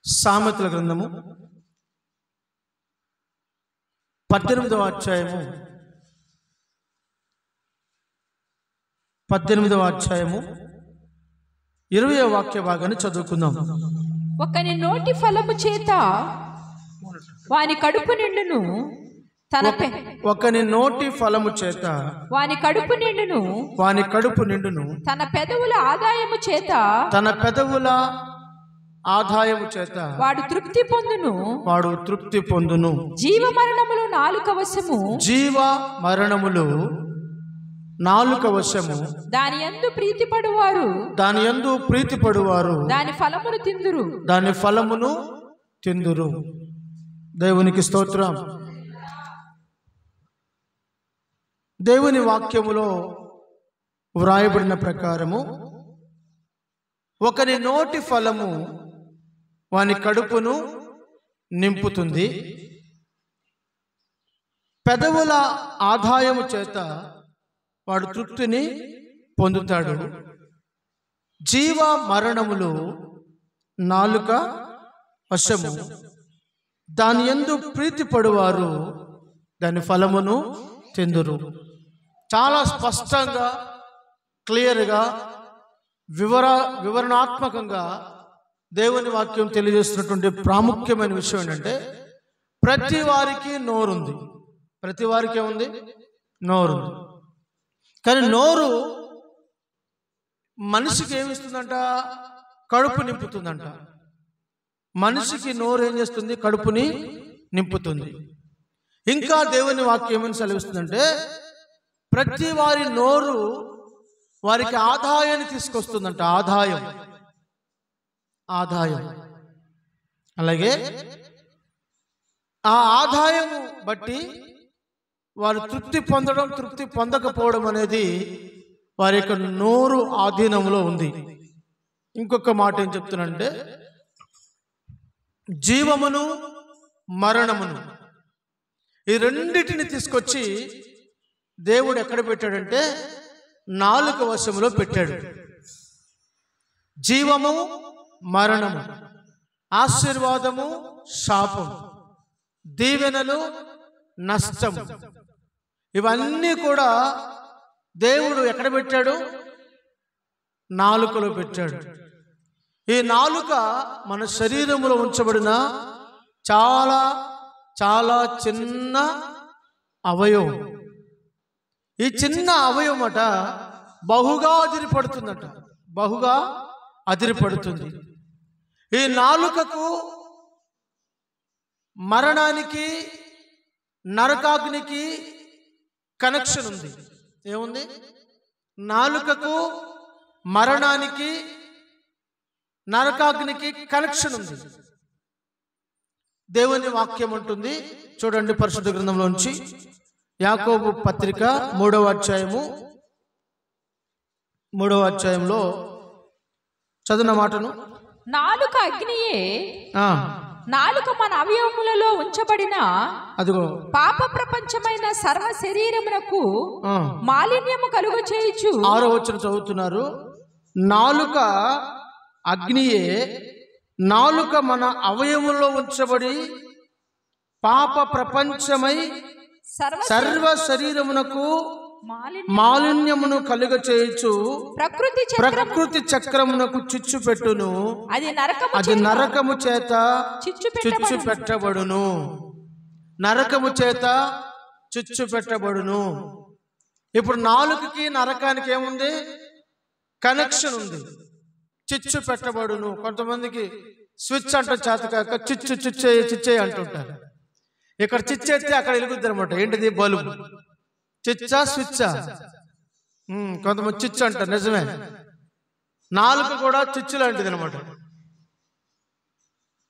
సామెతల గ్రంథము 18వ అధ్యాయము 20వ వాక్య భాగాన్ని చదువుకుందాం. ఒకని నోటి ఫలము చేత వాని కడుపు నిండును, ఒకని నోటి ఫలము చేత వాని కడుపు నిండును, తన పెదవుల ఆదాయము చేత వాడు తృప్తి పొందును. జీవ మరణములు నాలుక వశము, దాని యందు ప్రీతిపడువారు దాని ఫలమును తిందురు. దేవునికి స్తోత్రం. దేవుని వాక్యములో వ్రాయబడిన ప్రకారము ఒకని నోటి ఫలము వాని కడుపును నింపుతుంది, పెదవుల ఆదాయము చేత వాడు తృప్తిని పొందుతాడు. జీవ మరణములు నాలుక వశము, దాని యందు ప్రీతిపడువారు దాని ఫలమును తిందురు. చాలా స్పష్టంగా, క్లియర్గా, వివరణాత్మకంగా దేవుని వాక్యం తెలియజేస్తున్నటువంటి ప్రాముఖ్యమైన విషయం ఏంటంటే, ప్రతి వారికి నోరుంది. ప్రతి వారికి ఏముంది? నోరుంది. కానీ నోరు మనిషికి ఏమిస్తుందంట? కడుపు నింపుతుందంట. మనిషికి నోరు ఏం చేస్తుంది? కడుపుని నింపుతుంది. ఇంకా దేవుని వాక్యం ఏమని సెలవిస్తుందంటే, ప్రతి వారి నోరు వారికి ఆదాయాన్ని తీసుకొస్తుందంట. ఆదాయం. అలాగే ఆ ఆదాయము బట్టి వారు తృప్తి పొందడం, తృప్తి పొందకపోవడం అనేది వారి యొక్క నోరు ఆధీనంలో ఉంది. ఇంకొక మాట ఏం చెప్తున్నానంటే, జీవమును మరణమును ఈ రెండిటిని తీసుకొచ్చి దేవుడు ఎక్కడ పెట్టాడంటే నాలుక వశములో పెట్టాడు. జీవము, మరణము, ఆశీర్వాదము, శాపం, దీవెనలు, నష్టము, ఇవన్నీ కూడా దేవుడు ఎక్కడ పెట్టాడు? నాలుకలో పెట్టాడు. ఈ నాలుక మన శరీరంలో ఉంచబడిన చాలా చాలా చిన్న అవయవం. ఈ చిన్న అవయవం అట బహుగా అదిరిపడుతుంది. ఈ నాలుకకు మరణానికి, నరకాగ్నికి కనెక్షన్ ఉంది. ఏముంది? నాలుకకు మరణానికి, నరకాగ్నికి కనెక్షన్ ఉంది. దేవుని వాక్యం ఉంటుంది, చూడండి పరిశుద్ధ గ్రంథంలోంచి యాకోబు పత్రిక 3వ అధ్యాయంలో చదివిన మాటను, నాలుక అగ్నియే, నాలుక మన అవయవములలో ఉంచబడిన అదిగో పాప ప్రపంచమైన సర్వ శరీరమునకు మాలిన్యము కలుగ చేయుచు. 6వ వచనం చదువుతున్నారు. నాలుక అగ్నియే, నాలుక మన అవయవములో ఉంచబడి పాప ప్రపంచమై సర్వ శరీరమునకు మాలిన్యమును కలుగ చేయొచ్చు. ప్రకృతి చక్రమునకు చిచ్చు పెట్టును, అది నరకము చేత చిచ్చు పెట్టబడును. నరకము చేత చిచ్చు పెట్టబడును. ఇప్పుడు నాలుకకి నరకానికి ఏముంది? కనెక్షన్ ఉంది. చిచ్చు పెట్టబడును. కొంతమందికి స్విచ్ అంటే చేతకాక చిచ్చే అంటుంటారు. ఇక్కడ చిచ్చేస్తే అక్కడ వెలుగుద్ది అనమాట. ఏంటిది? బల్బు. చిచ్చా స్విచ్చా? కొంతమంది చిచ్చు అంటారు. నిజమే, నాలుక కూడా చిచ్చు లాంటిది అనమాట.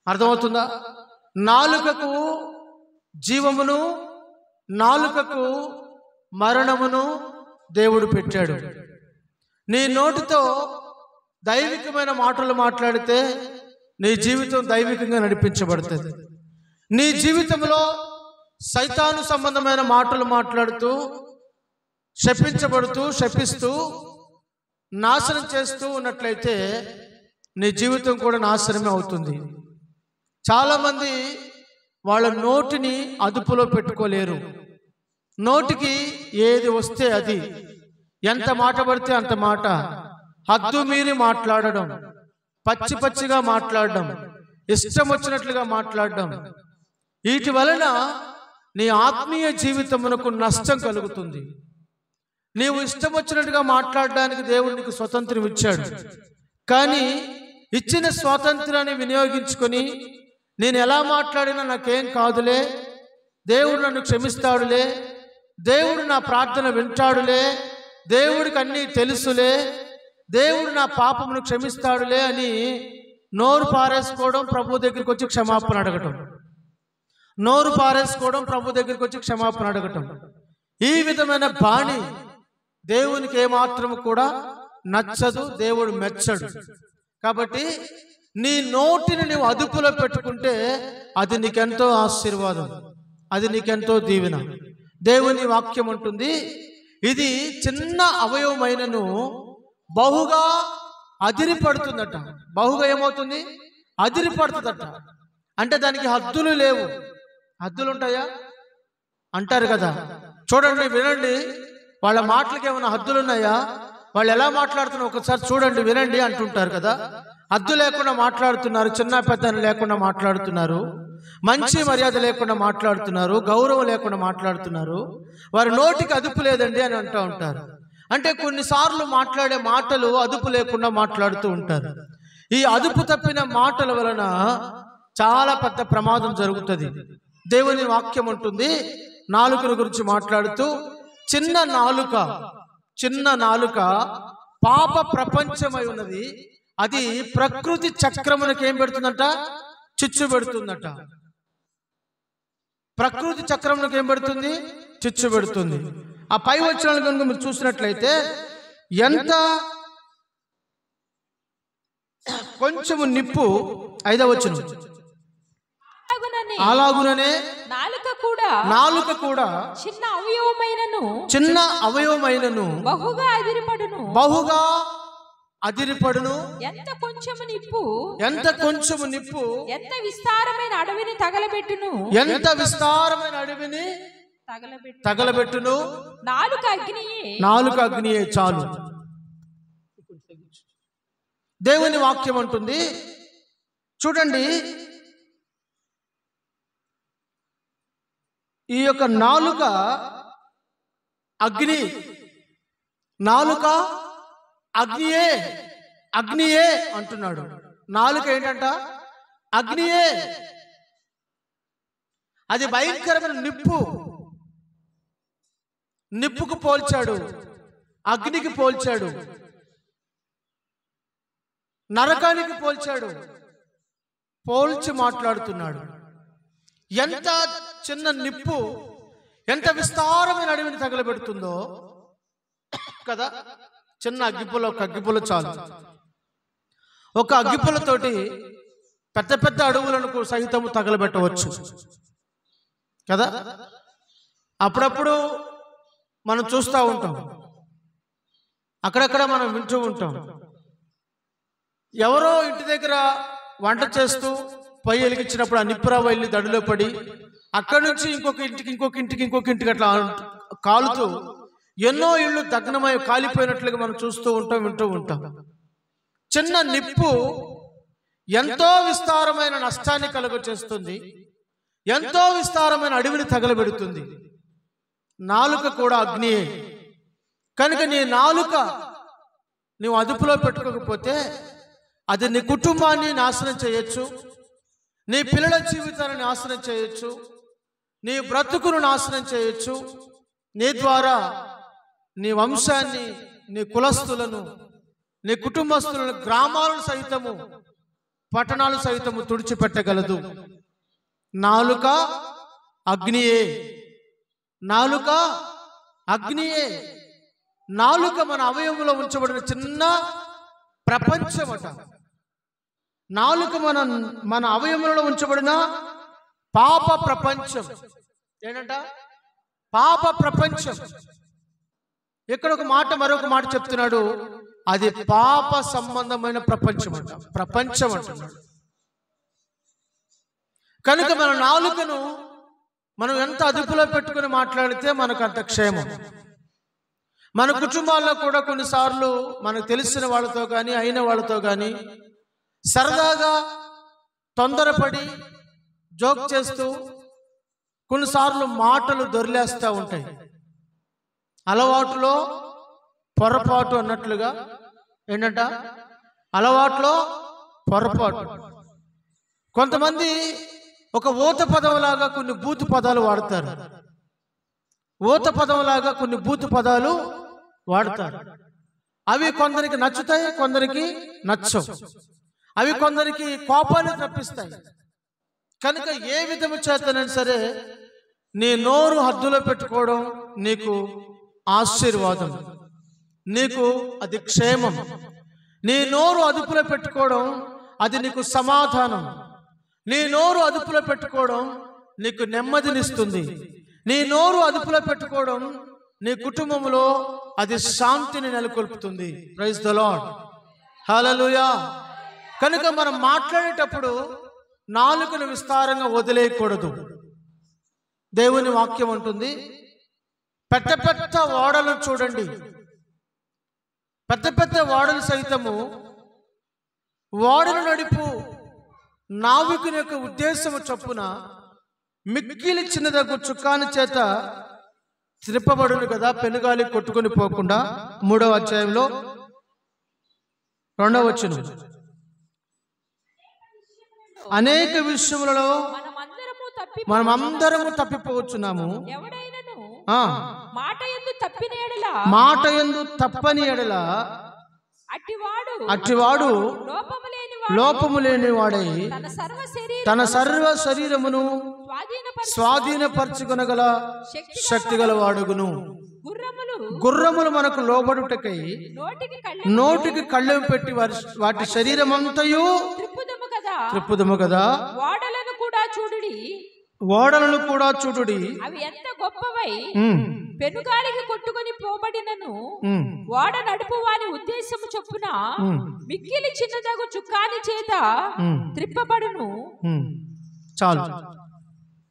అర్థమవుతుందా? నాలుకకు జీవమును, నాలుకకు మరణమును దేవుడు పెట్టాడు. నీ నోటితో దైవికమైన మాటలు మాట్లాడితే నీ జీవితం దైవికంగా నడిపించబడుతుంది. నీ జీవితంలో సైతాను సంబంధమైన మాటలు మాట్లాడుతూ శపిస్తూ నాశనం చేస్తూ ఉన్నట్లయితే నీ జీవితం కూడా నాశనమే అవుతుంది. చాలామంది వాళ్ళ నోటిని అదుపులో పెట్టుకోలేరు. నోటికి ఏది వస్తే అది, ఎంత మాట పడితే అంత మాట, హద్దు మీరి మాట్లాడడం, పచ్చి పచ్చిగా మాట్లాడడం, ఇష్టం వచ్చినట్లుగా మాట్లాడడం, వీటి వలన నీ ఆత్మీయ జీవితమునకు నష్టం కలుగుతుంది. నీవు ఇష్టం వచ్చినట్టుగా మాట్లాడడానికి దేవుడు నీకు స్వతంత్రం ఇచ్చాడు. కానీ ఇచ్చిన స్వాతంత్రాన్ని వినియోగించుకొని నేను ఎలా మాట్లాడినా నాకేం కాదులే, దేవుడు నన్ను క్షమిస్తాడులే, దేవుడు నా ప్రార్థన వింటాడులే, దేవుడికి అన్నీ తెలుసులే, దేవుడు నా పాపమును క్షమిస్తాడులే అని నోరు పారేసుకోవడం, ప్రభు దగ్గరికి వచ్చి క్షమాపణ అడగటం. నోరు పారేసుకోవడం, ప్రభు దగ్గరికి వచ్చి క్షమాపణ అడగటం. ఈ విధమైన బాణి దేవునికి ఏమాత్రము కూడా నచ్చదు, దేవుడు మెచ్చడు. కాబట్టి నీ నోటిని నువ్వు అదుపులో పెట్టుకుంటే అది నీకెంతో ఆశీర్వాదం, అది నీకెంతో దీవెన. దేవుని వాక్యం ఉంటుంది, ఇది చిన్న అవయవమైనను బహుగా అదిరిపడుతుందట. బహుగా ఏమవుతుంది? అదిరిపడుతుందట. అంటే దానికి హద్దులు లేవు. హద్దులు ఉంటాయా అంటారు కదా. చూడండి, వినండి, వాళ్ళ మాటలకి ఏమైనా హద్దులు ఉన్నాయా? వాళ్ళు ఎలా మాట్లాడుతున్నారు ఒకసారి చూడండి, వినండి అంటుంటారు కదా. హద్దు లేకుండా మాట్లాడుతున్నారు, చిన్న పెద్దని లేకుండా మాట్లాడుతున్నారు, మంచి మర్యాద లేకుండా మాట్లాడుతున్నారు, గౌరవం లేకుండా మాట్లాడుతున్నారు, వారి నోటికి అదుపు లేదండి అని అంటూ ఉంటారు. అంటే కొన్నిసార్లు మాట్లాడే మాటలు అదుపు లేకుండా మాట్లాడుతూ ఉంటారు. ఈ అదుపు తప్పిన మాటల వలన చాలా పెద్ద ప్రమాదం జరుగుతుంది. దేవుని వాక్యం ఉంటుంది, నాలుకల గురించి మాట్లాడుతూ, చిన్న నాలుక పాప ప్రపంచమై ఉన్నది, అది ప్రకృతి చక్రమునకు ఏం పెడుతుందంట? చిచ్చు పెడుతుందట. ప్రకృతి చక్రమునకు ఏం పెడుతుంది? చిచ్చు పెడుతుంది. ఆ పై వచనాలు కనుక మీరు చూసినట్లయితే, ఎంత కొంచెము నిప్పు, 5వ వచనం, అలాగుననే నాలుక కూడా చిన్న అవయవమైనను బహుగా అదిరిపడును. ఎంత కొంచెము నిప్పు ఎంత విస్తారమైన అడవిని తగలబెట్టును. నాలుక అగ్నియే చాలు. దేవుని వాక్యం అంటుంది, చూడండి, ఈ యొక్క నాలుక అగ్నియే అంటున్నాడు. నాలుక ఏంటంట? అగ్నియే. అది భయంకరమైన నిప్పుకు పోల్చాడు, అగ్నికి పోల్చాడు, నరకానికి పోల్చాడు, పోల్చి మాట్లాడుతున్నాడు. ఎంత చిన్న నిప్పు ఎంత విస్తారమైన అడవిని తగలబెడుతుందో కదా. చిన్న ఒక అగ్గిపుల్ల చాలు. ఒక అగ్గిపుల్లతోటి పెద్ద పెద్ద అడవులను సహితము తగలబెట్టవచ్చు కదా. అప్పుడప్పుడు మనం చూస్తూ ఉంటాం, అక్కడక్కడ మనం వింటూ ఉంటాం. ఎవరో ఇంటి దగ్గర వంట చేస్తూ పొయ్యి వెలిగించినప్పుడు ఆ నిప్పురా వెళ్ళి దడిలో పడి అక్కడి నుంచి ఇంకొక ఇంటికి అట్లా కాలుతూ ఎన్నో ఇళ్ళు దగ్నమై కాలిపోయినట్లుగా మనం చూస్తూ ఉంటాం, వింటూ ఉంటాం. చిన్న నిప్పు ఎంతో విస్తారమైన నష్టాన్ని కలుగచేస్తుంది, ఎంతో విస్తారమైన అడవిని తగలబెడుతుంది. నాలుక కూడా అగ్నియే. కనుక నీ నాలుక నువ్వు అదుపులో పెట్టుకోకపోతే అది నీ కుటుంబాన్ని నాశనం చేయొచ్చు, నీ పిల్లల జీవితాన్ని నాశనం చేయొచ్చు, నీ బ్రతుకును నాశనం చేయొచ్చు. నీ ద్వారా నీ వంశాన్ని, నీ కులస్తులను, నీ కుటుంబస్తులను, గ్రామాలను సైతము, పట్టణాలు సైతము తుడిచిపెట్టగలదు. నాలుక అగ్నియే. నాలుక మన అవయవంలో ఉంచబడిన చిన్న ప్రపంచమట. నాలుక మన అవయవంలో ఉంచబడిన పాప ప్రపంచం. ఏంటంట? పాప ప్రపంచం. ఇక్కడ మరొక మాట చెప్తున్నాడు, అది పాప సంబంధమైన ప్రపంచం అంటున్నాడు. కనుక మన నాలుకను మనం ఎంత అదుపులో పెట్టుకుని మాట్లాడితే మనకు అంత క్షేమం. మన కుటుంబాల్లో కూడా కొన్నిసార్లు మనకు తెలిసిన వాళ్ళతో కానీ అయిన వాళ్ళతో కానీ సరదాగా తొందరపడి జోక్ చేస్తూ కొన్నిసార్లు మాటలు దొర్లేస్తూ ఉంటాయి. అలవాటులో పొరపాటు అన్నట్లుగా ఏంటంట, అలవాట్లో పొరపాటు. కొంతమంది ఒక ఊత పదంలాగా కొన్ని బూతు పదాలు వాడతారు. ఊత పదంలాగా కొన్ని బూతు పదాలు వాడతారు. అవి కొందరికి నచ్చుతాయి, కొందరికి నచ్చవు. అవి కొందరికి కోపాన్ని తప్పిస్తాయి. కనుక ఏ విధము చేతనైనా సరే నీ నోరు హద్దులో పెట్టుకోవడం నీకు ఆశీర్వాదం, నీకు అది క్షేమం. నీ నోరు అదుపులో పెట్టుకోవడం అది నీకు సమాధానం. నీ నోరు అదుపులో పెట్టుకోవడం నీకు నెమ్మదినిస్తుంది. నీ నోరు అదుపులో పెట్టుకోవడం నీ కుటుంబంలో అది శాంతిని నెలకొల్పుతుంది. ప్రైజ్ ద లార్డ్, హల్లెలూయా. కనుక మనం మాట్లాడేటప్పుడు నాలుకను విస్తారంగా వదిలేయకూడదు. దేవుని వాక్యం ఉంటుంది, పెద్ద పెద్ద ఓడలను చూడండి, పెద్ద పెద్ద ఓడలు సైతము ఓడను నడుపు నావికుని యొక్క ఉద్దేశము చొప్పున మిక్కిలి చిన్నదగు చుక్కాని చేత త్రిప్పబడును కదా, పెనుగాలి కొట్టుకొని పోకుండా. 3వ అధ్యాయంలో 2వ వచనం, అనేక విషయములలో మనమందరము తప్పిపోవచ్చున్నాము. మాట యందు తప్పని ఎడల అట్టివాడు లోపము లేని వాడై తన సర్వ శరీరమును స్వాధీనపరచుకొనగల శక్తి గల వాడుగును. గుర్రములు మనకు లోబడుటకై నోటికి కళ్ళెం పెట్టి వాటి శరీరమంతయు త్రిప్పుదము కదా. ఓడలను కూడా చూడుడి, అవి ఎంత గొప్పవై పెనుగాలికి కొట్టుకొని పోబడినను ఓడ నడుపు వాని ఉద్దేశము చొప్పున మిక్కిలి చిన్నదగు చుక్కాని చేత త్రిప్పబడును. చాలు.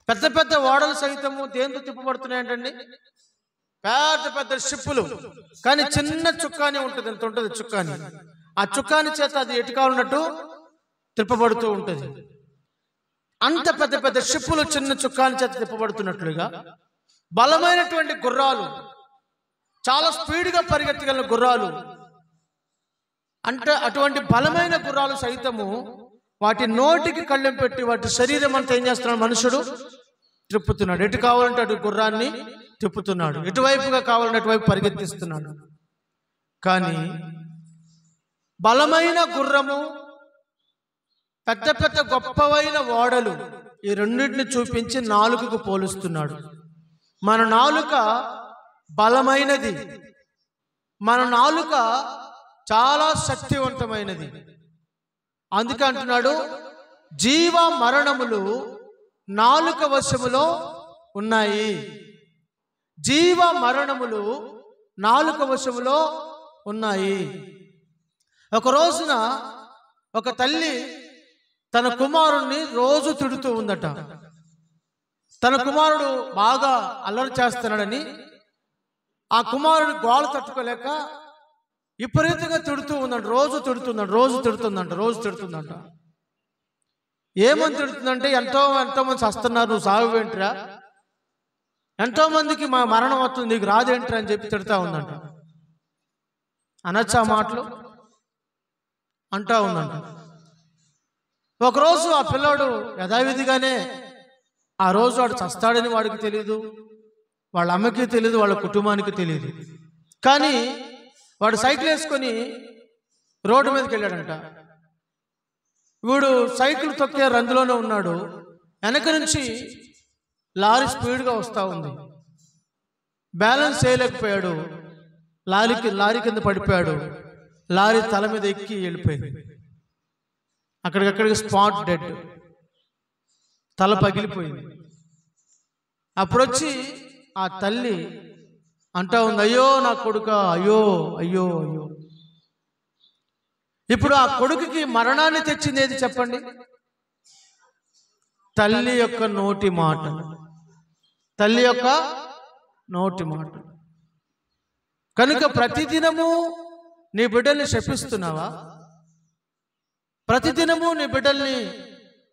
పెద్ద పెద్ద ఓడలు సైతము దేంతో తిప్పబడుతున్నాయంటండి? పెద్ద పెద్ద షిప్పులు, కానీ చిన్న చుక్కాని ఉంటుంది, ఎంత ఉంటుంది చుక్కాని. ఆ చుక్కాని చేత అది ఎటుకాలన్నట్టు తిప్పబడుతూ ఉంటుంది. అంత పెద్ద పెద్ద షిప్పులు చిన్న చుక్కాని చేత తిప్పబడుతున్నట్లుగా బలమైనటువంటి గుర్రాలు, చాలా స్పీడ్గా పరిగెత్తగల గుర్రాలు, అంటే అటువంటి బలమైన గుర్రాలు సైతము వాటి నోటికి కళ్ళెం పెట్టి వాటి శరీరం అంతా ఏం చేస్తున్నాడు? మనుషుడు తిప్పుతున్నాడు. ఎటు కావాలంటే అటు గుర్రాన్ని తిప్పుతున్నాడు, ఎటువైపుగా కావాలంటే అటువైపు పరిగెత్తిస్తున్నాడు. కానీ బలమైన గుర్రము, పెద్ద పెద్ద గొప్పవైన ఓడలు, ఈ రెండింటిని చూపించి నాలుకకు పోలుస్తున్నాడు. మన నాలుక బలమైనది, మన నాలుక చాలా శక్తివంతమైనది. అందుకే అంటున్నాడు, జీవ మరణములు నాలుక వశములో ఉన్నాయి. జీవ మరణములు నాలుక వశములో ఉన్నాయి. ఒక రోజున ఒక తల్లి తన కుమారుణ్ణి రోజు తిడుతూ ఉందట. తన కుమారుడు బాగా అల్లరి చేస్తున్నాడని ఆ కుమారుడు గోల తట్టుకోలేక విపరీతంగా తిడుతూ ఉన్నాడు. రోజు తిడుతుందంట. ఏమని తిడుతుందంటే, ఎంతోమంది చస్తున్నారు, నువ్వు సాగు ఏంట్రా, ఎంతో మందికి మా మరణం వస్తుంది, నీకు రాదేంట్రా అని చెప్పి తిడతా ఉందంట. అనొచ్చా మాటలు? అంటా ఉందంట. ఒకరోజు ఆ పిల్లాడు యథావిధిగానే, ఆ రోజు వాడు చస్తాడని వాడికి తెలియదు, వాళ్ళ అమ్మకి తెలియదు, వాళ్ళ కుటుంబానికి తెలియదు. కానీ వాడు సైకిల్ వేసుకొని రోడ్డు మీదకి వెళ్ళాడంట. వీడు సైకిల్ తొక్కే రందులోనే ఉన్నాడు. వెనక నుంచి లారీ స్పీడ్గా వస్తూ ఉంది. బ్యాలెన్స్ చేయలేకపోయాడు, లారీ కింద పడిపోయాడు. లారీ తల మీద ఎక్కి వెళ్ళిపోయింది. అక్కడికక్కడికి స్పాట్ డెడ్, తల పగిలిపోయింది. అప్పుడొచ్చి ఆ తల్లి అంటా ఉంది, అయ్యో నా కొడుక, అయ్యో అయ్యో అయ్యో. ఇప్పుడు ఆ కొడుకుకి మరణాన్ని తెచ్చింది ఏది చెప్పండి? తల్లి యొక్క నోటి మాటలు. తల్లి యొక్క నోటి మాటలు. కనుక ప్రతిదినము నీ బిడ్డల్ని శపిస్తున్నావా? ప్రతిదినము నీ బిడ్డల్ని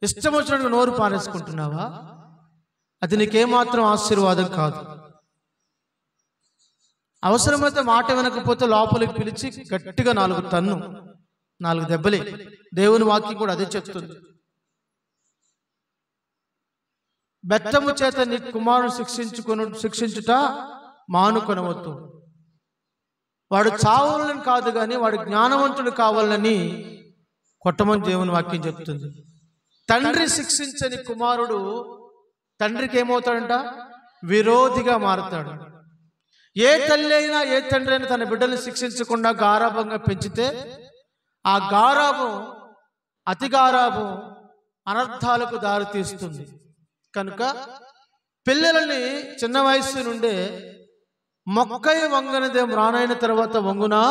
ఇష్టం వచ్చినట్టు నోరు పారేసుకుంటున్నావా? అది నీకేమాత్రం ఆశీర్వాదం కాదు. అవసరమైతే మాట వినకపోతే లోపలికి పిలిచి గట్టిగా 4 తన్ను, 4 దెబ్బలే. దేవుని వాక్యం కూడా అదే చెప్తుంది. బెత్తము చేత నీ కుమారుడు శిక్షించుట మానుకొనవద్దు. వాడు చావాలని కాదు కానీ వాడు జ్ఞానవంతుడు కావాలని కొట్టమని దేవుని వాక్యం చెప్తుంది. తండ్రి శిక్షించని కుమారుడు తండ్రికి ఏమవుతాడంట? విరోధిగా మారుతాడు. ఏ తల్లి అయినా ఏ తండ్రి అయినా తన బిడ్డల్ని శిక్షించకుండా గారాభంగా పెంచితే ఆ గారాభం, అతి గారాభం అనర్థాలకు దారితీస్తుంది. కనుక పిల్లలని చిన్న వయస్సు నుండే మొక్కై వంగనిదేం రానైన తర్వాత వంగునా,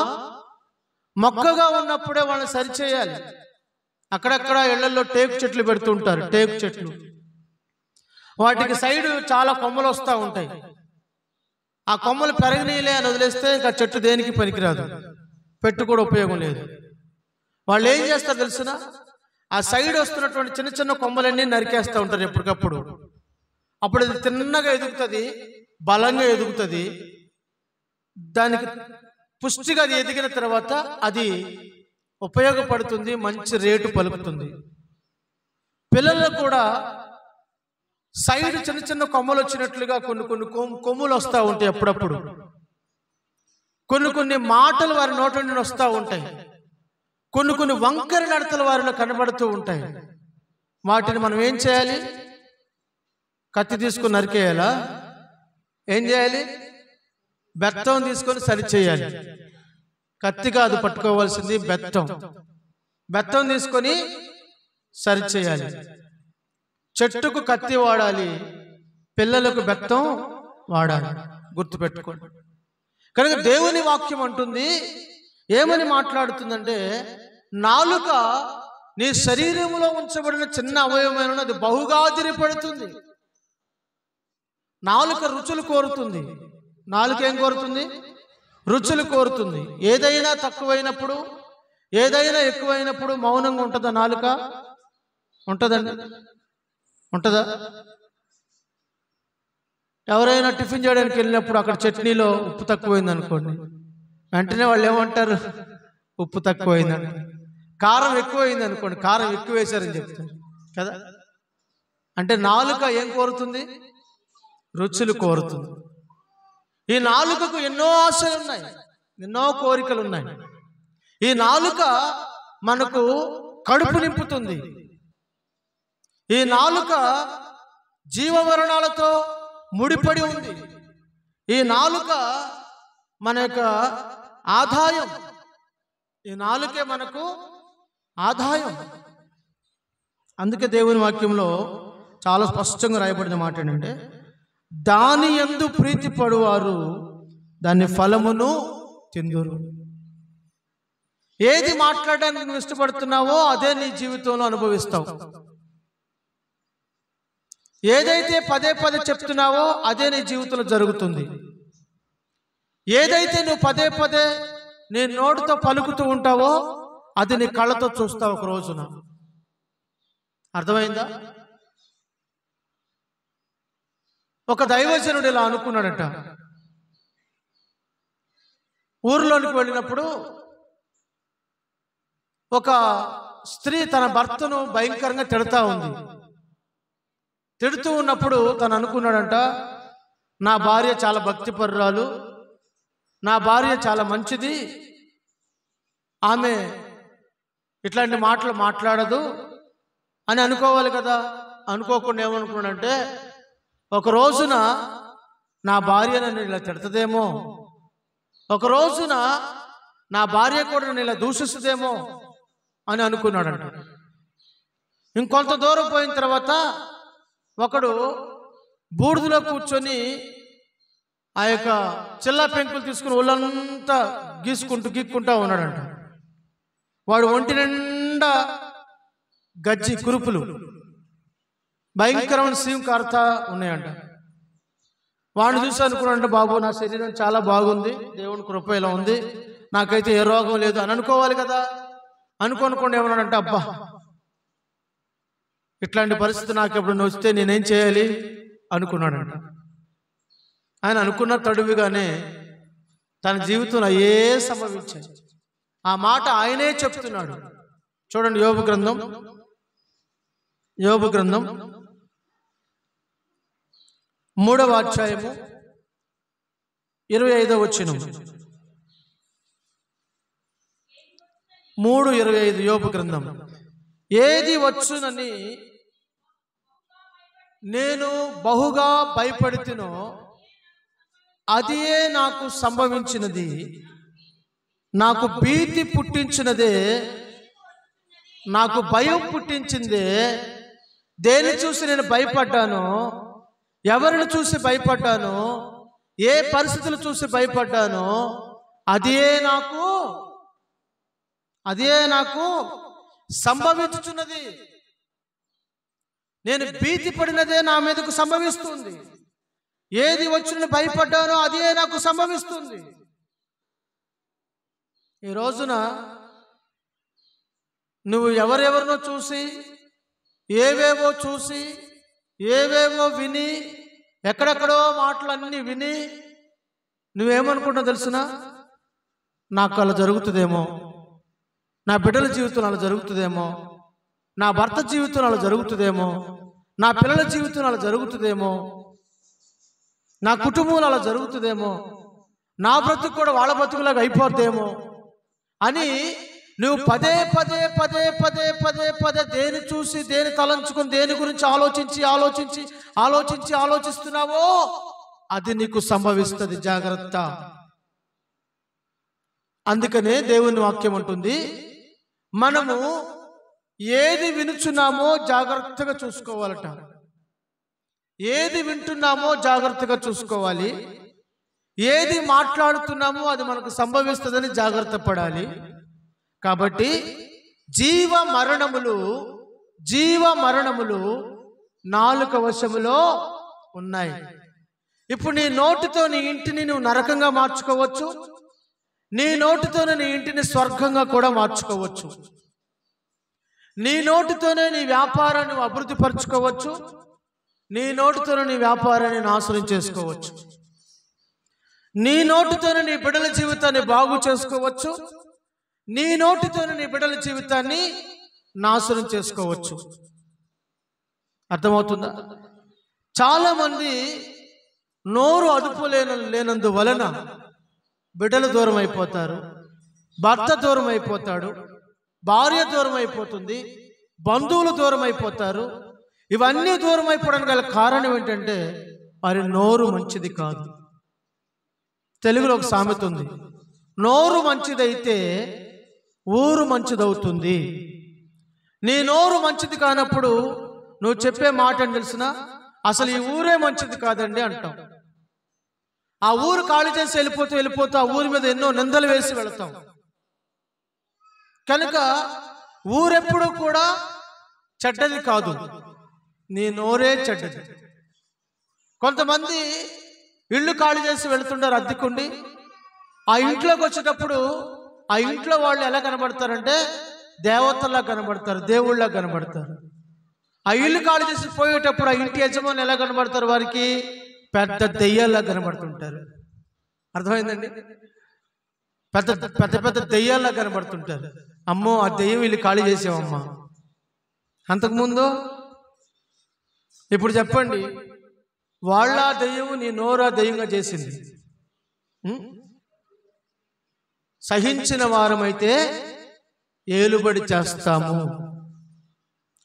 మొక్కగా ఉన్నప్పుడే వాళ్ళని సరిచేయాలి. అక్కడక్కడ ఇళ్లలో టేకు చెట్లు పెడుతూ ఉంటారు. టేకు చెట్లు, వాటికి సైడ్ చాలా కొమ్మలు వస్తూ ఉంటాయి. ఆ కొమ్మలు పెరగనీలే అని వదిలేస్తే ఇంకా చెట్టు దేనికి పనికిరాదు, పెట్టు కూడా ఉపయోగం లేదు. వాళ్ళు ఏం చేస్తారు తెలుసునా? ఆ సైడ్ వస్తున్నటువంటి చిన్న చిన్న కొమ్మలన్నీ నరికేస్తూ ఉంటారు ఎప్పటికప్పుడు. అప్పుడు అది తిన్నగా ఎదుగుతుంది, బలంగా ఎదుగుతుంది. దానికి పుష్టిగా అది ఎదిగిన తర్వాత అది ఉపయోగపడుతుంది, మంచి రేటు పలుకుతుంది. పిల్లలకు కూడా సైడ్ చిన్న చిన్న కొమ్మలు వచ్చినట్లుగా కొన్ని కొమ్ములు వస్తూ ఉంటాయి. అప్పుడప్పుడు కొన్ని మాటలు వారి నోటి నుండి వస్తూ ఉంటాయి. కొన్ని వంకర నడతలు వారిలో కనబడుతూ ఉంటాయి. వాటిని మనం ఏం చేయాలి? కత్తి తీసుకొని నరికేయాలా? ఏం చేయాలి? బెత్తం తీసుకొని సరి చేయాలి. కత్తి కాదు పట్టుకోవాల్సింది, బెత్తం. బెత్తం తీసుకొని సరి చేయాలి. చెట్టుకు కత్తి వాడాలి, పిల్లలకు బెత్తం వాడాలి. గుర్తుపెట్టుకోండి. కనుక దేవుని వాక్యం అంటుంది, ఏమని మాట్లాడుతుందంటే, నాలుక నీ శరీరంలో ఉంచబడిన చిన్న అవయవమైన అది బహుగా ఆశ్చర్యపడుతుంది. నాలుక రుచులు కోరుతుంది. నాలుక ఏం కోరుతుంది? రుచులు కోరుతుంది. ఏదైనా తక్కువైనప్పుడు, ఏదైనా ఎక్కువైనప్పుడు మౌనంగా ఉంటుందా నాలుక? ఉంటుందండి? ఉంటుందా? ఎవరైనా టిఫిన్ చేయడానికి వెళ్ళినప్పుడు అక్కడ చట్నీలో ఉప్పు తక్కువైంది అనుకోండి, వెంటనే వాళ్ళు ఏమంటారు? ఉప్పు తక్కువైందంట. కారం ఎక్కువైంది అనుకోండి, కారం ఎక్కువ వేశారని చెప్తారు కదా. అంటే నాలుక ఏం కోరుతుంది? రుచులు కోరుతుంది. ఈ నాలుకకు ఎన్నో ఆశలు ఉన్నాయి, ఎన్నో కోరికలు ఉన్నాయి. ఈ నాలుక మనకు కడుపు నింపుతుంది. ఈ నాలుక జీవమరణాలతో ముడిపడి ఉంది. ఈ నాలుక మన యొక్క ఆదాయం. ఈ నాలుకే మనకు ఆదాయం. అందుకే దేవుని వాక్యంలో చాలా స్పష్టంగా రాయబడిన మాట ఏంటంటే, దాని యందు ప్రీతి పడువారు దాని ఫలమును తిందురు. ఏది మాట్లాడడానికి నువ్వు ఇష్టపడుతున్నావో అదే నీ జీవితంలో అనుభవిస్తావు. ఏదైతే పదే పదే చెప్తున్నావో అదే నీ జీవితంలో జరుగుతుంది. ఏదైతే నువ్వు పదే పదే నీ నోటితో పలుకుతూ ఉంటావో అది నీ కళ్ళతో చూస్తావు ఒక రోజున. అర్థమైందా? ఒక దైవజనుడు ఇలా అనుకున్నాడట. ఊర్లోనికి వెళ్ళినప్పుడు ఒక స్త్రీ తన భర్తను భయంకరంగా తిడతా ఉంది. తిడుతూ ఉన్నప్పుడు తను అనుకున్నాడంట, నా భార్య చాలా భక్తిపరురాలు, నా భార్య చాలా మంచిది, ఆమె ఇట్లాంటి మాటలు మాట్లాడదు అని అనుకోవాలి కదా. అనుకోకుండా ఏమనుకున్నాడంటే, ఒక రోజున నా భార్య నన్ను ఇలా తిడతదేమో, ఒక రోజున నా భార్య కూడా నన్ను ఇలా దూషిస్తుందేమో అని అనుకున్నాడంట. ఇంకొంత దూరం పోయిన తర్వాత ఒకడు బూడిదలో కూర్చొని ఆ యొక్క చిల్లా పెంకులు తీసుకుని ఒళ్ళంతా గీక్కుంటా ఉన్నాడంట. వాడు ఒంటి నిండా గజ్జి కురుపులు, భయంకరమైన సీమ్ కారుతా ఉన్నాయంట. వాడిని చూసి అనుకున్నాడంటే, బాబు నా శరీరం చాలా బాగుంది, దేవుని కృప ఇలా ఉంది, నాకైతే ఏ రోగం లేదు అని అనుకోవాలి కదా. అనుకోనుకోండి ఏమన్నాడంటే, అబ్బా ఇట్లాంటి పరిస్థితి నాకు ఎప్పుడు వస్తే నేనేం చేయాలి అనుకున్నాడంట. ఆయన అనుకున్న తడువుగానే తన జీవితంలో ఏ సంభవించాయి ఆ మాట ఆయనే చెప్తున్నాడు. చూడండి, యోబు గ్రంథం 3వ అధ్యాయము 25వ వచనం. 3:25 యోబు గ్రంథం. ఏది వచ్చునని నేను బహుగా భయపడితినో అదే నాకు సంభవించినది, నాకు భీతి పుట్టించినదే, నాకు భయం పుట్టించిందే. దేని చూసి నేను భయపడ్డానో, ఎవరిని చూసి భయపడ్డానో, ఏ పరిస్థితులు చూసి భయపడ్డానో అదే నాకు సంభవించుచున్నది. నేను భీతి పడినదే నా మీదకు సంభవిస్తుంది. ఏది వచ్చిన భయపడ్డానో అదే నాకు సంభవిస్తుంది. ఈ రోజున నువ్వు ఎవరెవరినో చూసి, ఏవేవో చూసి, ఏవేవో విని, ఎక్కడెక్కడో మాటలన్నీ విని నువ్వేమనుకుంటున్నావు తెలుసునా? నాకు అలా జరుగుతుందేమో, నా బిడ్డల జీవితం అలా జరుగుతుందేమో, నా భర్త జీవితం అలా జరుగుతుందేమో, నా పిల్లల జీవితం అలా జరుగుతుందేమో, నా కుటుంబంలో అలా జరుగుతుందేమో, నా బ్రతుకు కూడా వాళ్ళ బ్రతుకులాగా అయిపోద్దేమో అని నువ్వు పదే పదే పదే పదే పదే పదే దేని చూసి, దేని తలంచుకొని, దేని గురించి ఆలోచిస్తున్నావో అది నీకు సంభవిస్తుంది. జాగ్రత్త. అందుకనే దేవుని వాక్యం ఉంటుంది, మనము ఏది వినుచున్నామో జాగ్రత్తగా చూసుకోవాలట. ఏది వింటున్నామో జాగ్రత్తగా చూసుకోవాలి. ఏది మాట్లాడుతున్నామో అది మనకు సంభవిస్తుందని జాగ్రత్త పడాలి. కాబట్టి జీవ మరణములు నాలుక వశములో ఉన్నాయి. ఇప్పుడు నీ నోటితో నీ ఇంటిని నువ్వు నరకంగా మార్చుకోవచ్చు, నీ నోటితోనే నీ ఇంటిని స్వర్గంగా కూడా మార్చుకోవచ్చు. నీ నోటితోనే నీ వ్యాపారాన్ని అభివృద్ధి పరచుకోవచ్చు, నీ నోటితోనే నీ వ్యాపారాన్ని నాశనం చేసుకోవచ్చు. నీ నోటితోనే నీ బిడ్డల జీవితాన్ని బాగు చేసుకోవచ్చు, నీ నోటితోనే నీ బిడ్డల జీవితాన్ని నాశనం చేసుకోవచ్చు. అర్థమవుతుందా? చాలా మంది నోరు అదుపు లేనందువలన బిడ్డలు దూరం అయిపోతారు, భర్త దూరం అయిపోతాడు, భార్య దూరం అయిపోతుంది, బంధువులు దూరం అయిపోతారు. ఇవన్నీ దూరం అయిపోవడానికి గల కారణం ఏంటంటే వారి నోరు మంచిది కాదు. తెలుగులో ఒక సామెత ఉంది, నోరు మంచిదైతే ఊరు మంచిదవుతుంది. నీ నోరు మంచిది కానప్పుడు నువ్వు చెప్పే మాట అని తెలిసిన అసలు ఈ ఊరే మంచిది కాదండి అంటాం. ఆ ఊరు ఖాళీ చేసి వెళ్ళిపోతూ ఆ ఊరి మీద ఎన్నో నిందలు వేసి వెళతాం. కనుక ఊరెప్పుడు కూడా చెడ్డది కాదు, నీ నోరే చెడ్డది. కొంతమంది ఇళ్ళు ఖాళీ చేసి వెళుతుంటారు అద్దెకుండి. ఆ ఇంట్లోకి వచ్చేటప్పుడు ఆ ఇంట్లో వాళ్ళు ఎలా కనబడతారంటే దేవతల్లా కనబడతారు, దేవుళ్ళ కనబడతారు. ఆ ఇల్లు ఖాళీ చేసి పోయేటప్పుడు ఆ ఇంటి యజమాని ఎలా కనబడతారు? వారికి పెద్ద దెయ్యాల్లా కనబడుతుంటారు. అర్థమైందండి? పెద్ద పెద్ద పెద్ద దెయ్యాల్లా కనబడుతుంటారు. అమ్మో ఆ దెయ్యం ఇల్లు ఖాళీ చేసావమ్మా. అంతకుముందు ఇప్పుడు చెప్పండి, వాళ్ళ దెయ్యం నీ నోరా దెయ్యంగా చేసింది. సహించిన వారమైతే ఏలుబడి చేస్తాము.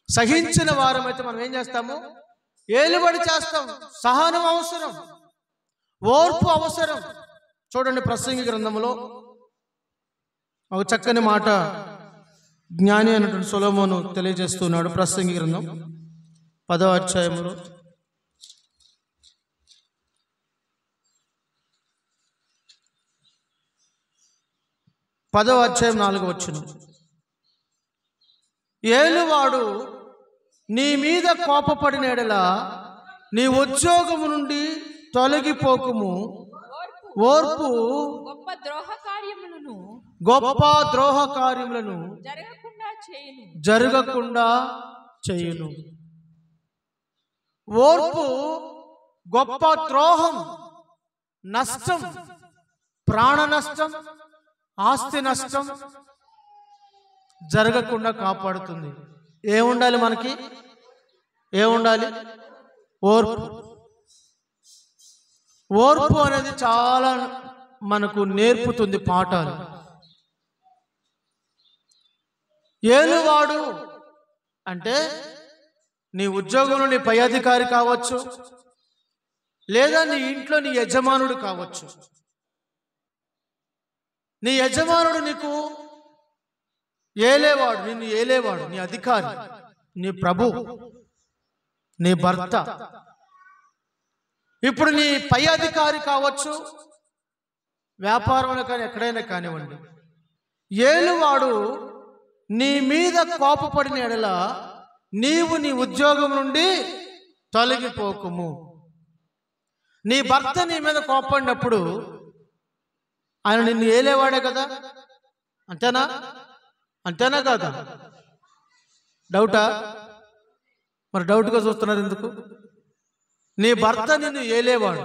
సహించిన వారమైతే మనం ఏం చేస్తాము? ఏలుబడి చేస్తాం. సహనం అవసరం, ఓర్పు అవసరం. చూడండి, ప్రసంగి గ్రంథంలో ఒక చక్కని మాట జ్ఞాని అయినటువంటి సొలొమోను తెలియజేస్తున్నాడు. ప్రసంగి గ్రంథం 10వ అధ్యాయంలో 10వ అధ్యాయం 4వ వచనం. ఏలువాడు నీ మీద కోపపడిన ఎడల నీ ఉద్యోగము నుండి తొలగిపోకుము. ఓర్పు గొప్ప ద్రోహ కార్యములను జరగకుండా చేయును. ఓర్పు గొప్ప ద్రోహం, నష్టం, ప్రాణ నష్టం, ఆస్తి నష్టం జరగకుండా కాపాడుతుంది. ఏముండాలి మనకి? ఏముండాలి? ఓర్పు. ఓర్పు అనేది చాలా మనకు నేర్పుతుంది పాఠాలు. ఏలువాడు అంటే నీ ఉద్యోగంలో నీ పై అధికారి కావచ్చు, లేదా నీ ఇంట్లో నీ యజమానుడు కావచ్చు. నీ యజమానుడు నీకు ఏలేవాడు, నిన్ను ఏలేవాడు, నీ అధికారి, నీ ప్రభు, నీ భర్త. ఇప్పుడు నీ పై అధికారి కావచ్చు, వ్యాపారంలో కానీ ఎక్కడైనా కానివ్వండి. ఏలువాడు నీ మీద కోపపడిన ఎడల నీవు నీ ఉద్యోగం నుండి తొలగిపోకుము. నీ భర్త నీ మీద కోపడినప్పుడు ఆయన నిన్ను ఏలేవాడే కదా, అంతేనా? అంతేనా కాదా? డౌటా? మరి డౌట్గా చూస్తున్నారు ఎందుకు? నీ భర్త నిన్ను ఏలేవాడు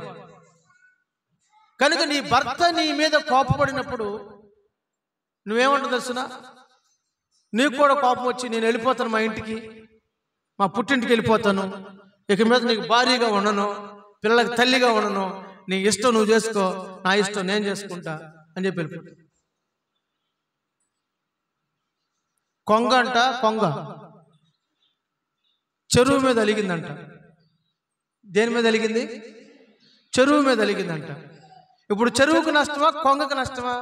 కనుక నీ భర్త నీ మీద కోపపడినప్పుడు నువ్వేమంటావు తెలుసునా? నీకు కూడా కోపం వచ్చి నేను వెళ్ళిపోతాను, మా ఇంటికి, మా పుట్టింటికి వెళ్ళిపోతాను, ఇక మీద నీకు భారీగా ఉండను, పిల్లలకు తల్లిగా ఉండను, నీ ఇష్టం నువ్వు చేసుకో, నా ఇష్టం నేను చేసుకుంటా అని చెప్పి వెళ్ళిపోతా. కొంగ అంట, కొంగ చెరువు మీద అలిగిందంట. దేని మీద అలిగింది? చెరువు మీద అలిగిందంట. ఇప్పుడు చెరువుకు నష్టమా, కొంగకు నష్టమా?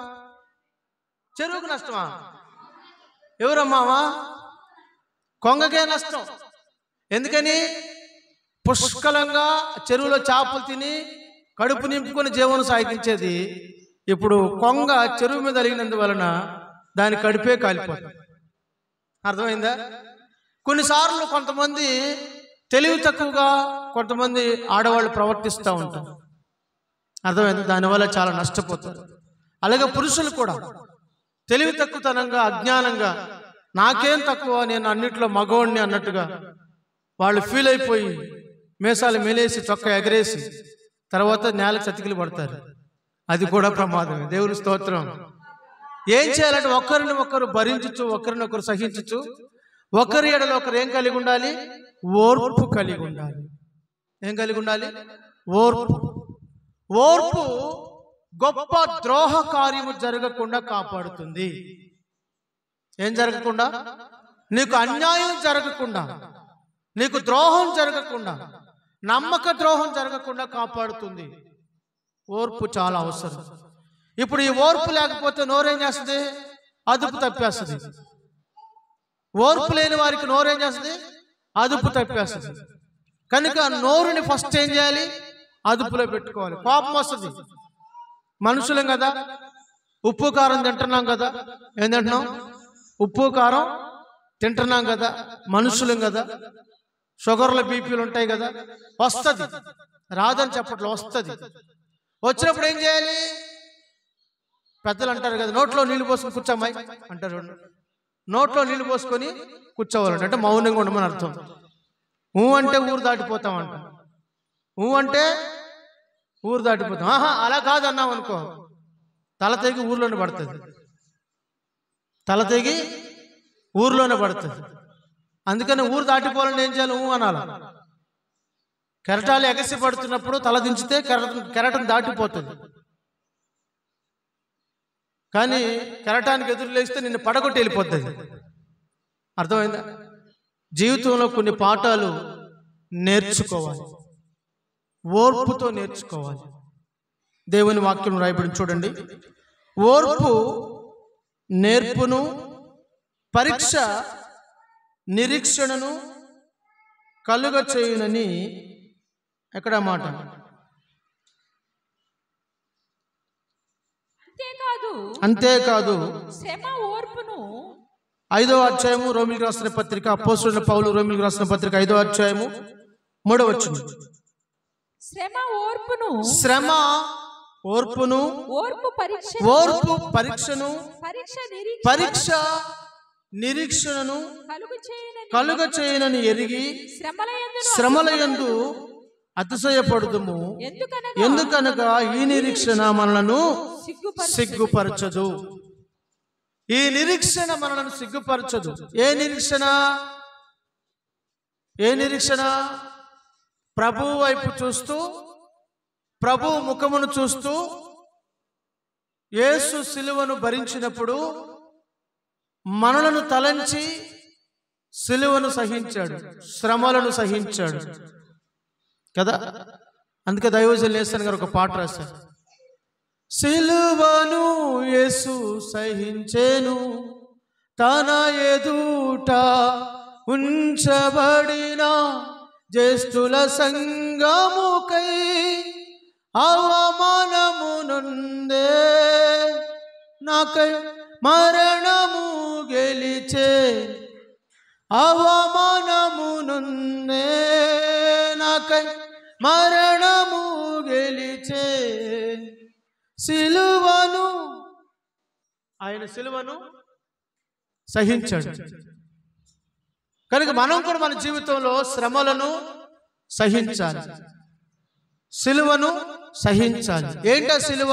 చెరువుకు నష్టమా? ఎవరమ్మావా? కొంగకే నష్టం. ఎందుకని? పుష్కలంగా చెరువులో చేపలు తిని కడుపు నింపుకొని జీవనం సాగించేది ఇప్పుడు కొంగ చెరువు మీద అలిగినందువలన దాని కడుపే కాలిపోతుంది. అర్థమైందా? కొన్నిసార్లు కొంతమంది తెలివి తక్కువగా కొంతమంది ఆడవాళ్ళు ప్రవర్తిస్తూ ఉంటారు. అర్థమైంది? దానివల్ల చాలా నష్టపోతారు. అలాగే పురుషులు కూడా తెలివి తక్కువతనంగా, అజ్ఞానంగా, నాకేం తక్కువ, నేను అన్నిట్లో మగవాడిని అన్నట్టుగా వాళ్ళు ఫీల్ అయిపోయి మీసాలు మెలేసి చొక్కా ఎగరేసి తర్వాత నేలకు చతికిలు పడతారు. అది కూడా ప్రమాదమే. దేవుని స్తోత్రం. ఏం చేయాలంటే ఒకరిని ఒకరు భరించచ్చు, ఒకరిని ఒకరు సహించచ్చు. ఒకరి ఎడలో ఒకరు ఏం కలిగి ఉండాలి? ఓర్పు కలిగి ఉండాలి. ఏం కలిగి ఉండాలి? ఓర్పు. ఓర్పు గొప్ప ద్రోహ కార్యము జరగకుండా కాపాడుతుంది. ఏం జరగకుండా? నీకు అన్యాయం జరగకుండా, నీకు ద్రోహం జరగకుండా, నమ్మక ద్రోహం జరగకుండా కాపాడుతుంది. ఓర్పు చాలా అవసరం. ఇప్పుడు ఈ ఓర్పు లేకపోతే నోరేం చేస్తుంది? అదుపు తప్పేస్తుంది. ఓర్పు లేని వారికి నోరేం చేస్తుంది? అదుపు తప్పేస్తుంది. కనుక నోరుని ఫస్ట్ ఏం చేయాలి? అదుపులో పెట్టుకోవాలి. కోపం వస్తుంది. మనుషులం కదా, ఉప్పు కారం తింటున్నాం కదా. ఏం తింటున్నాం? ఉప్పు కారం తింటున్నాం కదా, మనుషులం కదా. షుగర్లు, బీపీలు ఉంటాయి కదా. వస్తుంది, రాదని చెప్పట్లో వస్తుంది. వచ్చినప్పుడు ఏం చేయాలి? పెద్దలు అంటారు కదా, నోట్లో నీళ్లు పోసుకొని కూర్చోమ్మాయి అంటారు. నోట్లో నీళ్లు పోసుకొని కూర్చోవాలంటే అంటే మౌనంగా ఉండమని అర్థం. ఊ అంటే ఊరు దాటిపోతామంట. ఊ అంటే ఊరు దాటిపోతాం. ఆహా అలా కాదు అన్నాం అనుకో, తల తెగి ఊర్లోనే పడుతుంది. తల తెగి ఊర్లోనే పడుతుంది. అందుకని ఊరు దాటిపోవాలంటే ఏం చేయాలి? ఊ అనాలి. కెరటాలు ఎగసి పడుతున్నప్పుడు తల దించితే కెరటం దాటిపోతుంది. కానీ కెరటానికి ఎదురు లేస్తే నిన్ను పడగొట్టి వెళ్ళిపోతుంది. అర్థమైందా? జీవితంలో కొన్ని పాఠాలు నేర్చుకోవాలి, ఓర్పుతో నేర్చుకోవాలి. దేవుని వాక్యం రాయబడి చూడండి. ఓర్పు నేర్పును, పరీక్ష నిరీక్షణను కలుగ చేయునని ఎక్కడ మాట? అంతేకాదు అంతేకాదు శ్రమ ఓర్పును 5వ అధ్యాయము రోమిలికి రాసిన పత్రిక, అపోస్తలుడైన పౌలు రోమిలికి రాసిన పత్రిక 5వ అధ్యాయము 3వ వచనం. శ్రమ ఓర్పును, శ్రమ ఓర్పును, ఓర్పు పరీక్ష, ఓర్పు పరీక్షను, పరీక్ష నిరీక్షణను కలుగ చేయనని ఎరిగి శ్రమలయందు అతిశయపడుదుము. ఎందుకనగా ఈ నిరీక్షణ మనలను సిగ్గుపరచదు. ఈ నిరీక్షణ మనలను సిగ్గుపరచదు. ఏ నిరీక్షణ? ఏ నిరీక్షణ? ప్రభువు వైపు చూస్తూ, ప్రభు ముఖమును చూస్తూ, యేసు సిలువను భరించినప్పుడు మనలను తలంచి సిలువను సహించాడు, శ్రమలను సహించాడు కదా. అందుకే దైవజనులు యేసన్ గారు ఒక పాట రాశారు. సిలువను యేసు సహించెను, తన ఎదుట ఉంచబడిన జ్యేష్ఠుల సంగముకై అవమానము నొందే, నాకై మరణము గెలిచే, అవమానము నొందే, నాకై మరణము గెలిచే. సిలువను, ఆయన సిలువను సహించాడు. కనుక మనం కూడా మన జీవితంలో శ్రమలను సహించాలి, సిలువను సహించాలి. ఏంటా సిలువ?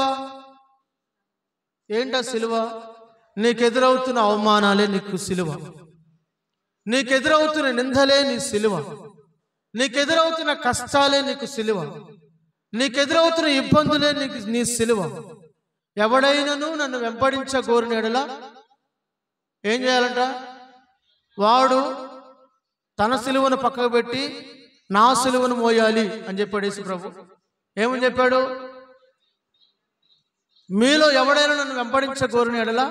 ఏంటా సిలువ? నీకెదురవుతున్న అవమానాలే నీకు సిలువ, నీకెదురవుతున్న నిందలే నీ సిలువ, నీకెదురవుతున్న కష్టాలే నీకు సిలువ, నీకెదురవుతున్న ఇబ్బందులే నీ సిలువ. ఎవడైనను నన్ను వెంబడించగోరిన యెడల ఏం చేయాలంట? వాడు తన సిలువను పక్కకు పెట్టి నా సిలువను మోయాలి అని చెప్పాడు యేసు ప్రభు. ఏమని చెప్పాడు? మీలో ఎవడైనా నన్ను వెంబడించగోరిన యెడల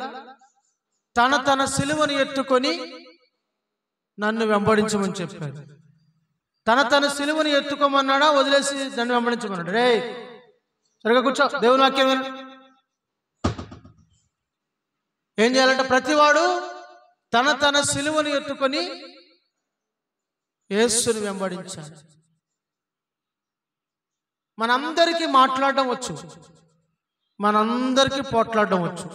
తన సిలువను ఎత్తుకొని నన్ను వెంబడించమని చెప్పాడు. తన సిలువను ఎత్తుకోమన్నాడా, వదిలేసి నన్ను వెంబడించమన్నాడు? రే సరిగా కూర్చో, దేవుని వాక్యం విను. ఏం చేయాలంటే ప్రతివాడు తన సిలువను ఎత్తుకొని యేసుని వెంబడించాలి. మనందరికీ మాట్లాడడం వచ్చు, మనందరికీ పోట్లాడడం వచ్చు,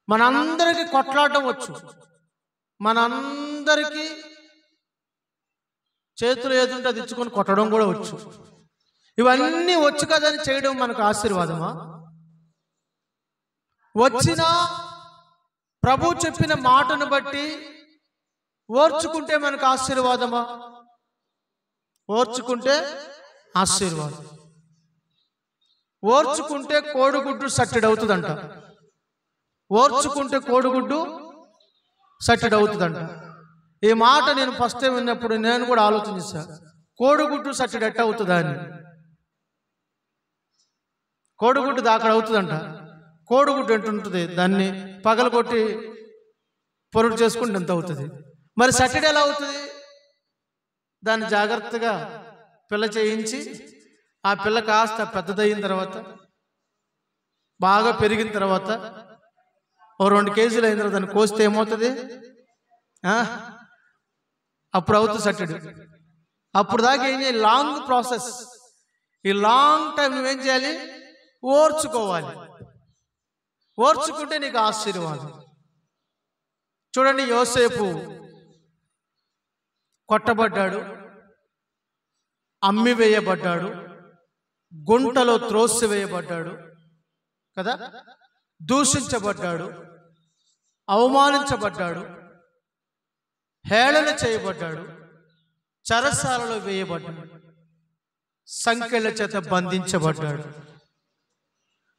మనందరికీ కొట్లాడడం వచ్చు, మనందరికీ చేతులు ఏదుంటే అది ఇచ్చుకొని కొట్టడం కూడా వచ్చు. ఇవన్నీ వచ్చు కదని చేయడం మనకు ఆశీర్వాదమా? వచ్చినా ప్రభు చెప్పిన మాటను బట్టి ఓర్చుకుంటే మనకు ఆశీర్వాదమా? ఓర్చుకుంటే ఆశీర్వాదం. ఓర్చుకుంటే కోడిగుడ్డు సట్టెడవుతుందంట. ఓర్చుకుంటే కోడిగుడ్డు సట్టెడవుతుందంట. ఈ మాట నేను ఫస్ట్ టైం విన్నప్పుడు నేను కూడా ఆలోచించాను, కోడిగుడ్డు సట్టెడు ఎట్ట అవుతుందా అని. కోడిగుడ్డు దాకా అవుతుందంట. కోడిగుడ్డు ఎంటుంటుంది, దాన్ని పగలగొట్టి పొరుడు చేసుకుంటే ఎంత అవుతుంది. మరి సట్టెడు ఎలా అవుతుంది? దాన్ని జాగ్రత్తగా పిల్ల చేయించి ఆ పిల్ల కాస్త పెద్దదయిన తర్వాత, బాగా పెరిగిన తర్వాత, ఓ 2 కేజీలు అయిన తర్వాత దాన్ని కోస్తే ఏమవుతుంది? అప్పుడు అవుతుంది సట్టెడు. అప్పుడు దాకా ఏం చేయాలి? Long process. ఈ లాంగ్ టైం నువ్వేం చేయాలి? ఓర్చుకోవాలి. ఓర్చుకుంటే నీకు ఆశీర్వాదం. చూడండి, యోసేపు కొట్టబడ్డాడు, అమ్మి వేయబడ్డాడు, గుంటలో త్రోసివేయబడ్డాడు కదా, దూషించబడ్డాడు, అవమానించబడ్డాడు, హేళన చేయబడ్డాడు, చెరసాలలో వేయబడ్డాడు, సంకెళ్ళ చేత బంధించబడ్డాడు.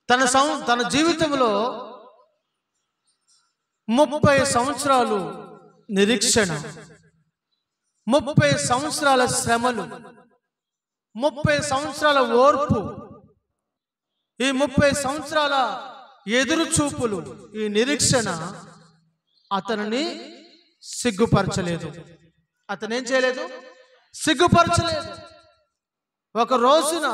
తన జీవితంలో 30 సంవత్సరాలు నిరీక్షణ, 30 సంవత్సరాల శ్రమలు, 30 సంవత్సరాల ఓర్పు, ఈ 30 సంవత్సరాల ఎదురు చూపులు, ఈ నిరీక్షణ అతనిని సిగ్గుపరచలేదు. అతనేం చేయలేదు? సిగ్గుపరచలేదు. ఒక రోజున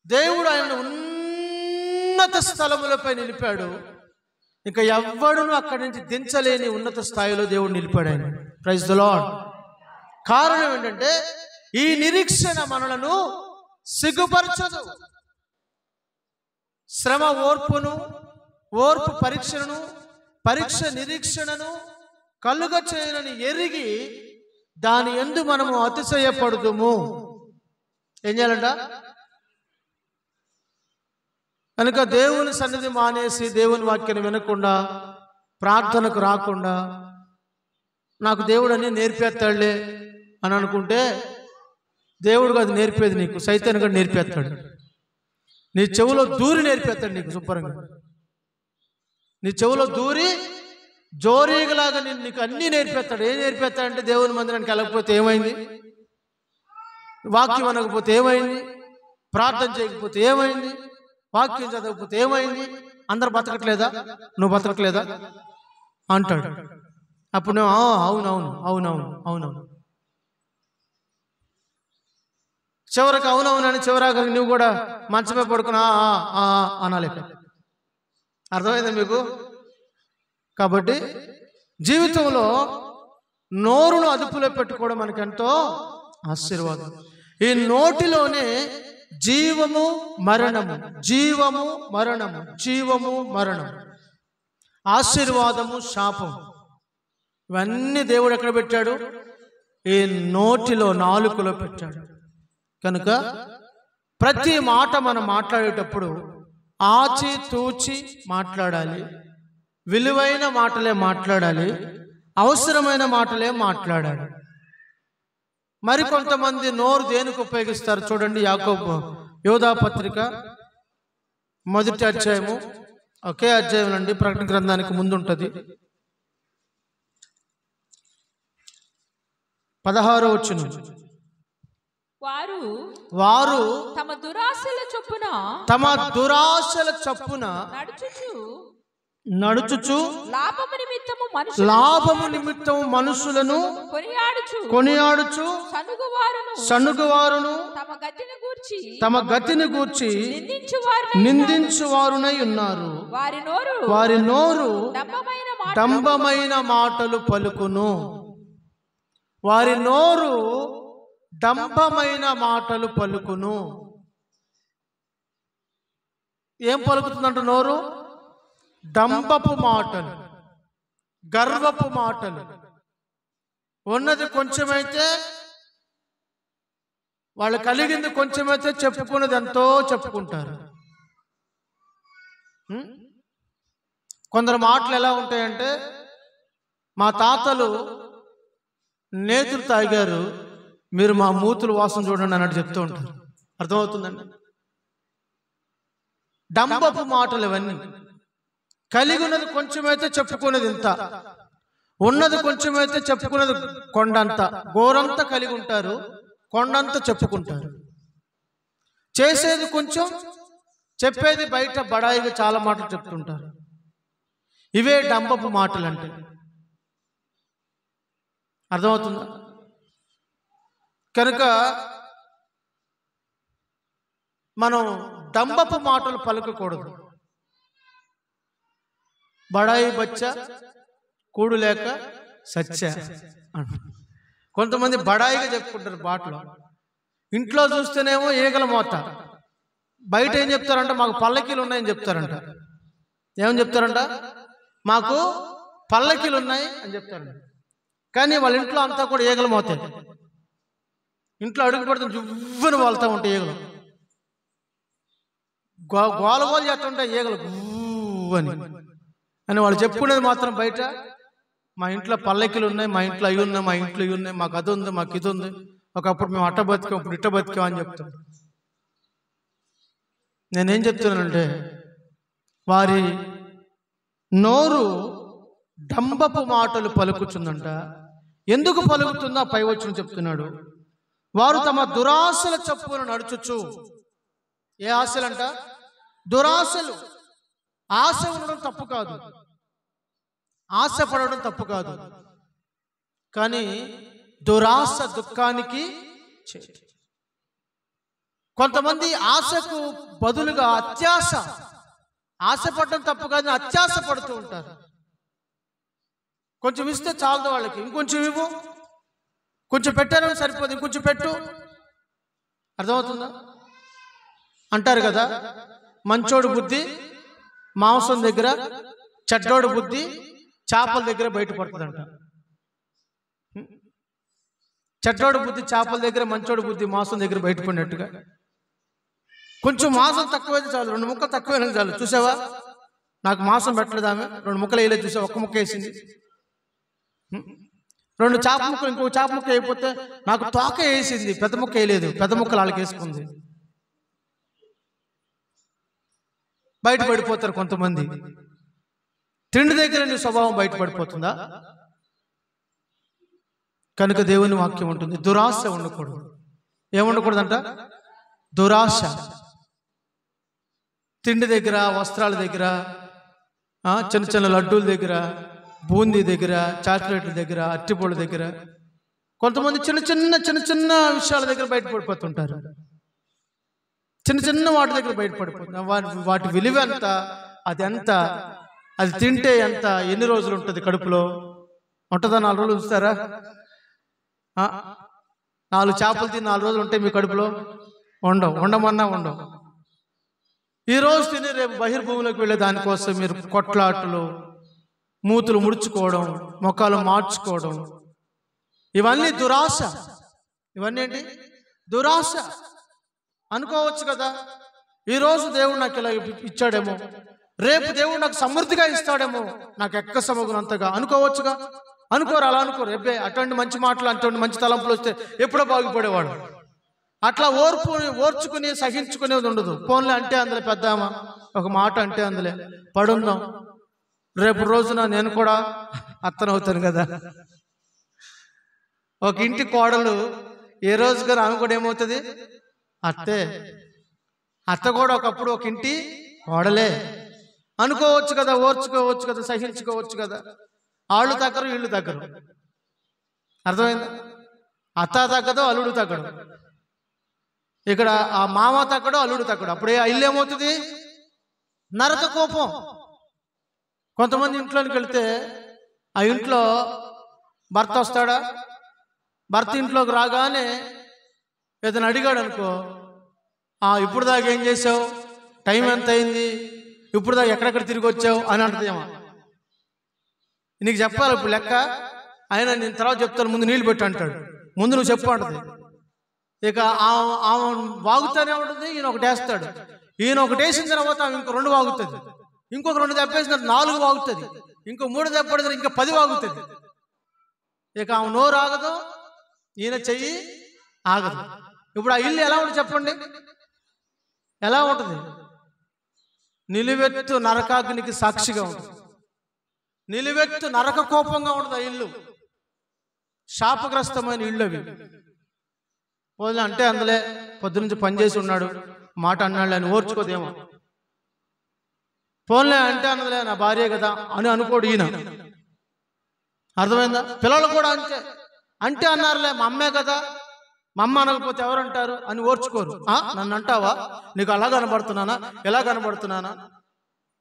దేవుడు ఆయన ఉన్నత స్థలములపై నిలిపాడు. ఇంకా ఎవ్వడును అక్కడి నుంచి దించలేని ఉన్నత స్థాయిలో దేవుడు నిలిపాడు ఆయన. Praise the Lord. కారణం ఏంటంటే ఈ నిరీక్షణ మనలను సిగ్గుపరచదు. శ్రమ ఓర్పును, ఓర్పు పరీక్షను, పరీక్ష నిరీక్షణను కలుగ చేయనని ఎరిగి దాని యందు మనము అతిశయపడుదుము. ఏం చేయాలంట? కనుక దేవుని సన్నిధి మానేసి దేవుని వాక్యాన్ని వినకుండా, ప్రార్థనకు రాకుండా, నాకు దేవుడు అని నేర్పేస్తాడులే అని అనుకుంటే దేవుడు అది నేర్పేది నీకు సైతాన్ కూడా నేర్పేస్తాడు. నీ చెవులో దూరి నేర్పేస్తాడు నీకు శుభ్రంగా. నీ చెవులో దూరి జోరీగలాగా నీకు అన్నీ నేర్పేస్తాడు. ఏం నేర్పేస్తాడంటే దేవుని మందిరానికి వెళ్ళకపోతే ఏమైంది, వాక్యం అనకపోతే ఏమైంది, ప్రార్థన చేయకపోతే ఏమైంది, వాక్యం చదవకపోతే ఏమైంది, అందరు బతకట్లేదా, నువ్వు బతకట్లేదా అంటాడు. అప్పుడు నువ్వు అవునవును అవునవును అవునవును చివరికి అవునవునని చివరాఖరికి నువ్వు కూడా మంచమే పడుకుని అనాలి. అర్థమైందా మీకు? కాబట్టి జీవితంలో నోరును అదుపులో పెట్టుకోవడం మనకెంతో ఆశీర్వాదం. ఈ నోటిలోనే జీవము మరణము, జీవము మరణము, జీవము మరణము, ఆశీర్వాదము శాపం, ఇవన్నీ దేవుడు ఎక్కడ పెట్టాడు? ఈ నోటిలో, నాలుకలో పెట్టాడు. కనుక ప్రతి మాట మనం మాట్లాడేటప్పుడు ఆచి తూచి మాట్లాడాలి. విలువైన మాటలే మాట్లాడాలి, అవసరమైన మాటలే మాట్లాడాలి. మరి కొంతమంది నోరు దేనికి ఉపయోగిస్తారు చూడండి. యాకోబు యోధా పత్రిక 1వ అధ్యాయము, ఒకే అధ్యాయం అండి, ప్రకటన గ్రంథానికి ముందు ఉంటుంది, 16వ వచనం. వారు తమ దురాశల చొప్పున నడుచుచు లాభము నిమిత్తము మనుషులను కొనియాడుచు సనుగువారును తమ గతిని గూర్చి నిందించువారునై ఉన్నారు. వారి నోరు డంబమైన మాటలు పలుకును. వారి నోరు డంబమైన మాటలు పలుకును. ఏం పలుకుతుందంట నోరు? డంబపు మాటలు, గర్వపు మాటలు. ఉన్నది కొంచెమైతే, వాళ్ళు కలిగింది కొంచెమైతే చెప్పుకున్నది ఎంతో చెప్పుకుంటారు. కొందరు మాటలు ఎలా ఉంటాయంటే, మా తాతలు నేతులు తాగారు, మీరు మా మూతులు వాసన చూడండి అన్నట్టు చెప్తూ ఉంటారు. అర్థమవుతుందండి? డంబపు మాటలు ఇవన్నీ. కలిగి ఉన్నది కొంచెమైతే చెప్పుకునేది ఇంత, ఉన్నది కొంచెమైతే చెప్పుకునేది కొండంత, గోరంతా కలిగి ఉంటారు, కొండంతా చెప్పుకుంటారు. చేసేది కొంచెం, చెప్పేది బయట బడాయిగా చాలా మాటలు చెప్తుంటారు. ఇవే డంబపు మాటలు అంటే. అర్థమవుతుందా? కనుక మనం డంబపు మాటలు పలకకూడదు. బడాయి బచ్చ కూడు లేక సచ్చ. కొంతమంది బడాయిగా చెప్పుకుంటారు బాటలో. ఇంట్లో చూస్తేనేమో ఈగల మోత, బయట ఏం చెప్తారంట? మాకు పల్లకీలు ఉన్నాయని చెప్తారంట. ఏమని చెప్తారంట? మాకు పల్లకీలు ఉన్నాయి అని చెప్తారంట. కానీ వాళ్ళ ఇంట్లో అంతా కూడా ఈగల మోతే. ఇంట్లో అడుగు పెడితే జువ్వని వాళ్తూ ఉంటాయి ఈగలు, గోల చేస్తుంటాయి ఈగలు గువ్వని. అని వాళ్ళు చెప్పుకునేది మాత్రం బయట మా ఇంట్లో పల్లకిలు ఉన్నాయి, మా ఇంట్లో అవి ఉన్నాయి, మా ఇంట్లో ఇవి ఉన్నాయి, మాకు అది ఉంది, మాకు ఇది ఉంది, ఒకప్పుడు మేము అట్ట బతికాం, ఇప్పుడు ఇట్ట బతికాం అని చెప్తాం. నేనేం చెప్తున్నానంటే, వారి నోరు డంబపు మాటలు పలుకుతుందంట. ఎందుకు పలుకుతుందో పై వచనం చెప్తున్నాడు. వారు తమ దురాశల చొప్పున నడుచుచు. ఏ ఆశలంట? దురాశలు. ఆశ ఉండడం తప్పు కాదు, ఆశపడడం తప్పు కాదు, కానీ దురాశ దుఃఖానికి. కొంతమంది ఆశకు బదులుగా అత్యాశ, ఆశపడటం తప్పు కాదు, అత్యాశ పడుతూ ఉంటారు. కొంచెం ఇస్తే చాలదు వాళ్ళకి, ఇంకొంచెం ఇవ్వు, కొంచెం పెట్టారని సరిపోదు, ఇంకొంచెం పెట్టు. అర్థమవుతుందా? అంటారు కదా, మంచోడు బుద్ధి మాంసం దగ్గర, చెడ్డోడు బుద్ధి చేపల దగ్గర బయటపడుతుందంట. చెడ్డోడు బుద్ధి చేపల దగ్గర, మంచోడు బుద్ధి మాంసం దగ్గర బయటపడినట్టుగా. కొంచెం మాంసం తక్కువైతే చాలు, 2 ముక్కలు తక్కువైనా చాలు. చూసావా, నాకు మాంసం పెట్టలేదు ఆమె, 2 ముక్కలు వేయలేదు, చూసావా, 1 ముక్క వేసింది. 2 చేప ముక్కలు, ఇంకో చేప ముక్క వేయకపోతే నాకు తోక వేసింది, పెద్ద ముక్క వేయలేదు, పెద్ద ముక్కలు వాళ్ళకి వేసుకుంది. బయటపడిపోతారు కొంతమంది. తిండి దగ్గర నీ స్వభావం బయటపడిపోతుందా? కనుక దేవుని వాక్యం ఉంటుంది, దురాశ ఉండకూడదు. ఏముండకూడదంట? దురాశ. తిండి దగ్గర, వస్త్రాల దగ్గర, చిన్న చిన్న లడ్డూల దగ్గర, బూందీ దగ్గర, చాక్లెట్ల దగ్గర, అరటిపళ్ళ దగ్గర, కొంతమంది చిన్న చిన్న విషయాల దగ్గర బయటపడిపోతుంటారు. చిన్న చిన్న వాటి దగ్గర బయటపడిపోతుంది. వాటి విలువ ఎంత, అది ఎంత, అది తింటే ఎంత, ఎన్ని రోజులు ఉంటుంది కడుపులో? ఉంటుందా? 4 రోజులు ఉంచుతారా? 4 చేపలు తిని 4 రోజులు ఉంటాయి మీ కడుపులో? ఉండమన్నా ఉండవు. ఈరోజు తిని రేపు బహిర్భూమిలోకి వెళ్ళే దానికోసం మీరు కొట్లాట్లు, మూతులు ముడుచుకోవడం, మొక్కలు మార్చుకోవడం, ఇవన్నీ దురాశ. ఇవన్నీ ఏంటి? దురాశ. అనుకోవచ్చు కదా, ఈరోజు దేవుడు నాకు ఇలా ఇచ్చాడేమో, రేపు దేవుడు నాకు సమృద్ధిగా ఇస్తాడేమో, నాకు ఎక్కసమగునంతగా అనుకోవచ్చుగా. అనుకోరు, అలా అనుకోరు. ఎబ్బే అటువంటి మంచి మాటలు, అటువంటి మంచి తలంపులు వస్తే ఎప్పుడో బాగుపడేవాడు. అట్లా ఓర్చుకుని సహించుకునేది ఉండదు. ఫోన్లే అంటే అందులో పెద్దామా, ఒక మాట అంటే అందులో పడుందాం, రేపు రోజున నేను కూడా అత్తనవుతాను కదా. ఒక ఇంటి కోడలు ఏ రోజు గారు ఆమె కూడా ఏమవుతుంది? అత్తే. అత్త కూడా ఒకప్పుడు ఒక ఇంటి కోడలే. అనుకోవచ్చు కదా, ఓర్చుకోవచ్చు కదా, సహించుకోవచ్చు కదా. ఆళ్ళు తగ్గరు, వీళ్ళు తగ్గరు. అర్థమైందా? అత్త తగ్గదు, అల్లుడు తగ్గడు. ఇక్కడ ఆ మామ తగ్గడు, అల్లుడు తగ్గడు. అప్పుడే ఆ ఇల్లు ఏమవుతుంది? నరక కోపం. కొంతమంది ఇంట్లోకి వెళ్తే ఆ ఇంట్లో భర్త వస్తాడా, భర్త ఇంట్లోకి రాగానే ఏదైనా అడిగాడు అనుకో, ఇప్పుడు దాకా ఏం చేసావు, టైం ఎంత అయింది, ఇప్పుడు దాకా ఎక్కడెక్కడ తిరిగి వచ్చావు అని అంటదేమో. నీకు చెప్పాలి ఇప్పుడు లెక్క, ఆయన నేను తర్వాత చెప్తాను, ముందు నీళ్ళు పెట్టు అంటాడు. ముందు నువ్వు చెప్పు అంటది. ఇక ఆమె వాగుతానే ఉంటుంది, ఈయన ఒకటి వేస్తాడు. ఈయన ఒకటి వేసిన తర్వాత ఆమె ఇంకో 2 వాగుతుంది, ఇంకొక 2 దెబ్బేసిన 4 వాగుతుంది, ఇంకో 3 దెబ్బడితే ఇంకా 10 వాగుతుంది. ఇక ఆమె నోరు ఆగదు, ఈయన చెయ్యి ఆగదు. ఇప్పుడు ఆ ఇల్లు ఎలా ఉంటుంది చెప్పండి? ఎలా ఉంటుంది? నిలువెత్తు నరకాగ్నికి సాక్షిగా ఉంటుంది. నిలువెత్తు నరక కోపంగా ఉంటుంది ఆ ఇల్లు. శాపగ్రస్తమైన ఇల్లు అవి. పోలే అంటే అందులే పొద్దునుంచి పనిచేసి ఉన్నాడు, మాట అన్నాడు అని ఓర్చుకోదేమో. పోన్లే అంటే అన్నదిలే, నా భార్య కదా అని అనుకోడు ఈయన. అర్థమైందా? పిల్లలు కూడా అంతే. అంటే అన్నారులే, మా అమ్మే కదా, మా అమ్మ అనకపోతే ఎవరంటారు అని ఓర్చుకోరు. నన్ను అంటావా, నీకు అలా కనబడుతున్నానా, ఎలా కనబడుతున్నానా,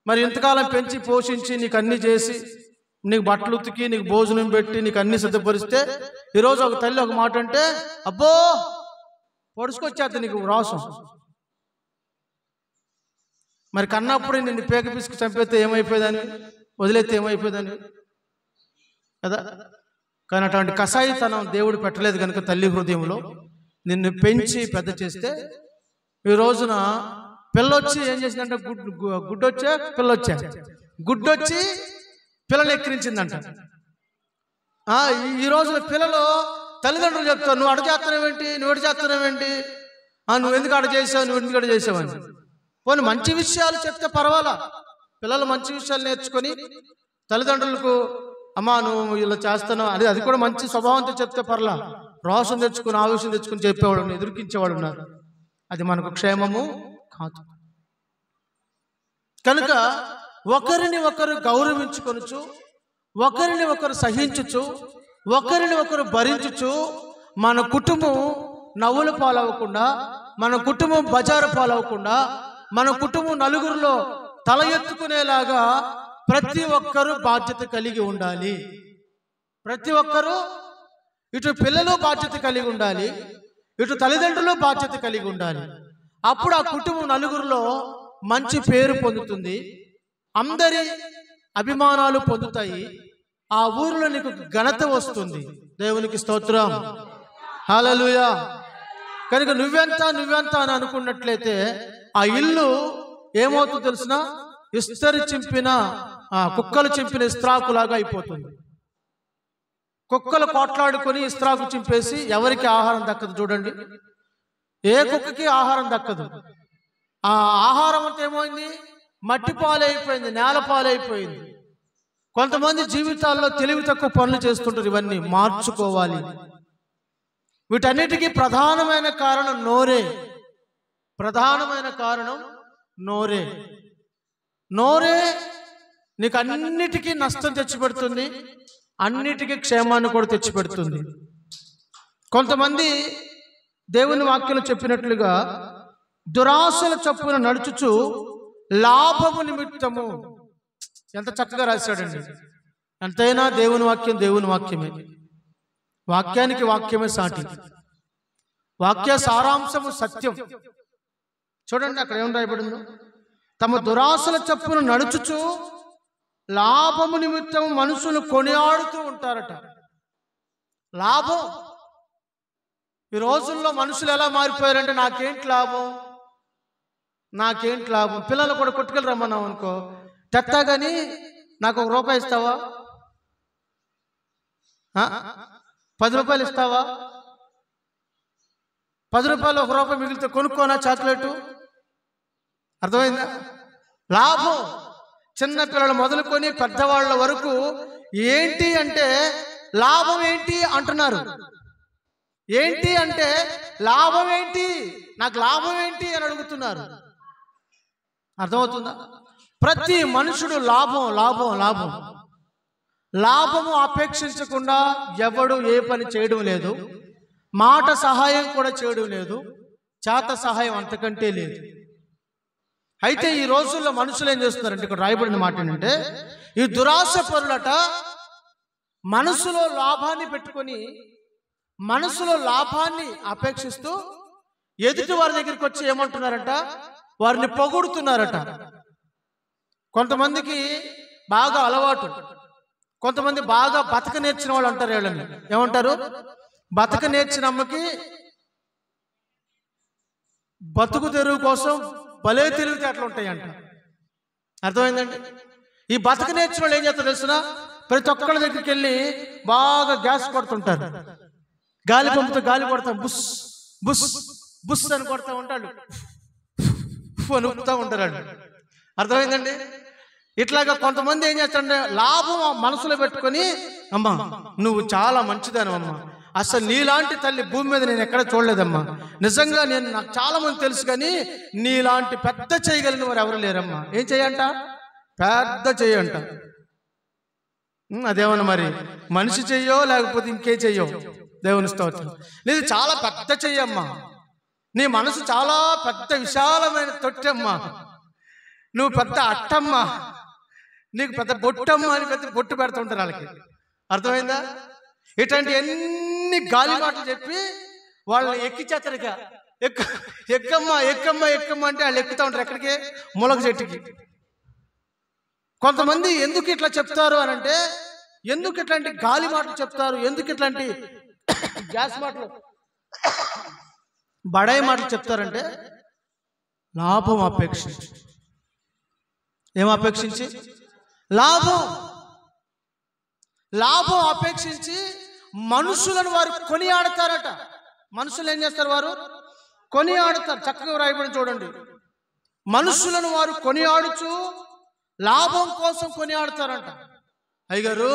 మరి ఇంతకాలం పెంచి పోషించి నీకు అన్ని చేసి, నీకు బట్టలు ఉతికి, నీకు భోజనం పెట్టి, నీకు అన్ని సిద్ధపరిస్తే ఈరోజు ఒక తల్లి ఒక మాట అంటే అబ్బో పొడుచుకొచ్చేద్ది నీకు రాసం. మరి కన్నప్పుడు నిన్ను పేక పిసుకు చంపేస్తే ఏమైపోయేదాన్ని, వదిలేస్తే ఏమైపోయేదాన్ని కదా. కానీ అటువంటి కషాయితనం దేవుడు పెట్టలేదు కనుక తల్లి హృదయంలో నిన్ను పెంచి పెద్ద చేస్తే ఈ రోజున పిల్లొచ్చి ఏం చేసిందంటే గుడ్డొచ్చా పిల్లొచ్చా గుడ్డొచ్చి పిల్లలు ఎక్కిరించిందంట. ఈ రోజున పిల్లలు తల్లిదండ్రులు చెప్తారు, నువ్వు అడ చేస్తున్నావేంటి, నువ్వు ఎడు చేస్తున్నావేంటి, నువ్వు ఎందుకు అడ చేసావు, నువ్వు ఎందుకు అడ చేసావని. పోనీ మంచి విషయాలు చెప్తే పర్వాలా, పిల్లలు మంచి విషయాలు నేర్చుకొని తల్లిదండ్రులకు అమ్మా నువ్వు ఇలా చేస్తున్నావు అది అది కూడా మంచి స్వభావంతో చెప్తే పర్లా. రోషం తెచ్చుకుని ఆవేశం తెచ్చుకుని చెప్పేవాడు, ఎదుర్కించేవాడు ఉన్నారు. అది మనకు క్షేమము కాదు. కనుక ఒకరిని ఒకరు గౌరవించుకొనుచు, ఒకరిని ఒకరు సహించుచు, ఒకరిని ఒకరు భరించుచు మన కుటుంబం నవ్వుల పాలవ్వకుండా, మన కుటుంబం బజారు పాలవ్వకుండా, మన కుటుంబం నలుగురిలో తల ఎత్తుకునేలాగా ప్రతి ఒక్కరూ బాధ్యత కలిగి ఉండాలి. ప్రతి ఒక్కరూ, ఇటు పిల్లలు బాధ్యత కలిగి ఉండాలి, ఇటు తల్లిదండ్రులు బాధ్యత కలిగి ఉండాలి. అప్పుడు ఆ కుటుంబం నలుగురిలో మంచి పేరు పొందుతుంది, అందరి అభిమానాలు పొందుతాయి, ఆ ఊరిలో నీకు ఘనత వస్తుంది. దేవునికి స్తోత్రం, హల్లెలూయా. కనుక నువ్వెంత అని అనుకున్నట్లయితే ఆ ఇల్లు ఏమవుతుందో తెలిసిన, ఇస్తరి చింపిన కుక్కలు చింపిన ఇస్త్రాకులాగా అయిపోతుంది. కుక్కలు కొట్లాడుకొని ఇస్త్రాకు చింపేసి ఎవరికి ఆహారం దక్కదు. చూడండి, ఏ కుక్కకి ఆహారం దక్కదు. ఆ ఆహారం అంతా ఏమైంది, మట్టి పాలైపోయింది, నేల పాలైపోయింది. కొంతమంది జీవితాల్లో తెలివి తక్కువ పనులు చేస్తుంటారు. ఇవన్నీ మార్చుకోవాలి. వీటన్నిటికీ ప్రధానమైన కారణం నోరే. ప్రధానమైన కారణం నోరే. నోరే నీకు అన్నిటికీ నష్టం తెచ్చిపెడుతుంది, అన్నిటికీ క్షేమాన్ని కూడా తెచ్చిపెడుతుంది. కొంతమంది దేవుని వాక్యంలో చెప్పినట్లుగా దురాశల చొప్పున నడుచుచు లాభము నిమిత్తము, ఎంత చక్కగా రాశాడండి. ఎంతైనా దేవుని వాక్యం దేవుని వాక్యమే, వాక్యానికి వాక్యమే సాటి, వాక్య సారాంశము సత్యం. చూడండి అక్కడ ఏం రాయబడిందో, తమ దురాశల చొప్పున నడుచుచు లాభము నిమిత్తం మనుషులు కొనియాడుతూ ఉంటారట. లాభం. ఈ రోజుల్లో మనుషులు ఎలా మారిపోయారంటే నాకేంటి లాభం, నాకేంటి లాభం. పిల్లలు కూడా కొట్టుకెళ్ళి రమ్మన్నాం అనుకో, తెత్తా కానీ నాకు ₹1 ఇస్తావా, 10 రూపాయలు ఇస్తావా, 10 రూపాయలు ₹1 మిగిలితే కొనుక్కోనా చాక్లెట్. అర్థమైందా? లాభం. చిన్న పిల్లలు మొదలుకొని పెద్దవాళ్ళ వరకు ఏంటి అంటే లాభం ఏంటి అంటున్నారు. ఏంటి అంటే లాభం ఏంటి, నాకు లాభం ఏంటి అని అడుగుతున్నారు. అర్థమవుతుందా? ప్రతి మనుషుడు లాభం లాభం లాభం. లాభము అపేక్షించకుండా ఎవడు ఏ పని చేయడం లేదు, మాట సహాయం కూడా చేయడం లేదు, చేత సహాయం అంతకంటే లేదు. అయితే ఈ రోజుల్లో మనుషులు ఏం చేస్తున్నారంటే, ఇక్కడ రాయబడిన మాట ఏంటంటే, ఈ దురాశ పరులట మనసులో లాభాన్ని పెట్టుకొని, మనసులో లాభాన్ని అపేక్షిస్తూ ఎదుటి వారి దగ్గరికి వచ్చి ఏమంటున్నారట, వారిని పొగుడుతున్నారట. కొంతమందికి బాగా అలవాటు, కొంతమంది బాగా బతక నేర్చిన వాళ్ళు అంటారు. వీళ్ళని ఏమంటారు? బతక నేర్చిన అమ్మకి బతుకు తెరువు కోసం భలే తెలివితేటలు ఉంటాయంట. అర్థమైందండి? ఈ బతక నేర్చిన వాళ్ళు ఏం చేస్తారు తెలుసునా, ప్రతి ఒక్కళ్ళ దగ్గరికి వెళ్ళి బాగా గ్యాస్ కొడుతుంటారు, గాలి పంపుతో గాలి కొడతాం, బుస్ బుస్ బుస్ అని కొడతా ఉంటాడు, అని ఊపుతూ ఉంటారు. అర్థమైందండి? ఇట్లాగా కొంతమంది ఏం చేస్తారంటే లాభం మనసులో పెట్టుకొని, అమ్మా నువ్వు చాలా మంచిదానమ్మా, అసలు నీలాంటి తల్లి భూమి మీద నేను ఎక్కడ చూడలేదమ్మా, నిజంగా నేను నాకు చాలా మంది తెలుసు కానీ నీలాంటి పెద్ద చేయగలిగిన వారు ఎవరు లేరమ్మా. ఏం చెయ్యంట? పెద్ద చెయ్యంట. అదేమన్నా మరి మనిషి చెయ్యో లేకపోతే ఇంకే చెయ్యో, దేవుని స్తోత్రం. నీది చాలా పెద్ద చెయ్యమ్మా, నీ మనసు చాలా పెద్ద విశాలమైన తొట్టమ్మా, నువ్వు పెద్ద అట్టమ్మా, నీకు పెద్ద బొట్టమ్మా అని పెద్ద బొట్టు పెడుతుంటారు వాళ్ళకి. అర్థమైందా? ఇట్లాంటి ఎన్ని గాలి మాటలు చెప్పి వాళ్ళని ఎక్కిచేతరిగా ఎక్కమ్మా ఎక్కమ్మా ఎక్కమ్మా అంటే వాళ్ళు ఎక్కుతూ ఉంటారు. ఎక్కడికి? ములగ చెట్టుకి. కొంతమంది ఎందుకు ఇట్లా చెప్తారు అని అంటే, ఎందుకు ఇట్లాంటి గాలి మాటలు చెప్తారు, ఎందుకు ఇట్లాంటి గ్యాస్ మాటలు బడాయి మాటలు చెప్తారంటే, లాభం అపేక్షించి. ఏం అపేక్షించి? లాభం. లాభం అపేక్షించి మనుషులను వారు కొనియాడతారట. మనుషులు ఏం చేస్తారు? వారు కొనియాడుతారు. చక్కగా రాయబడి చూడండి, మనుషులను వారు కొనియాడుచు లాభం కోసం కొనియాడతారంట. అయ్యగారు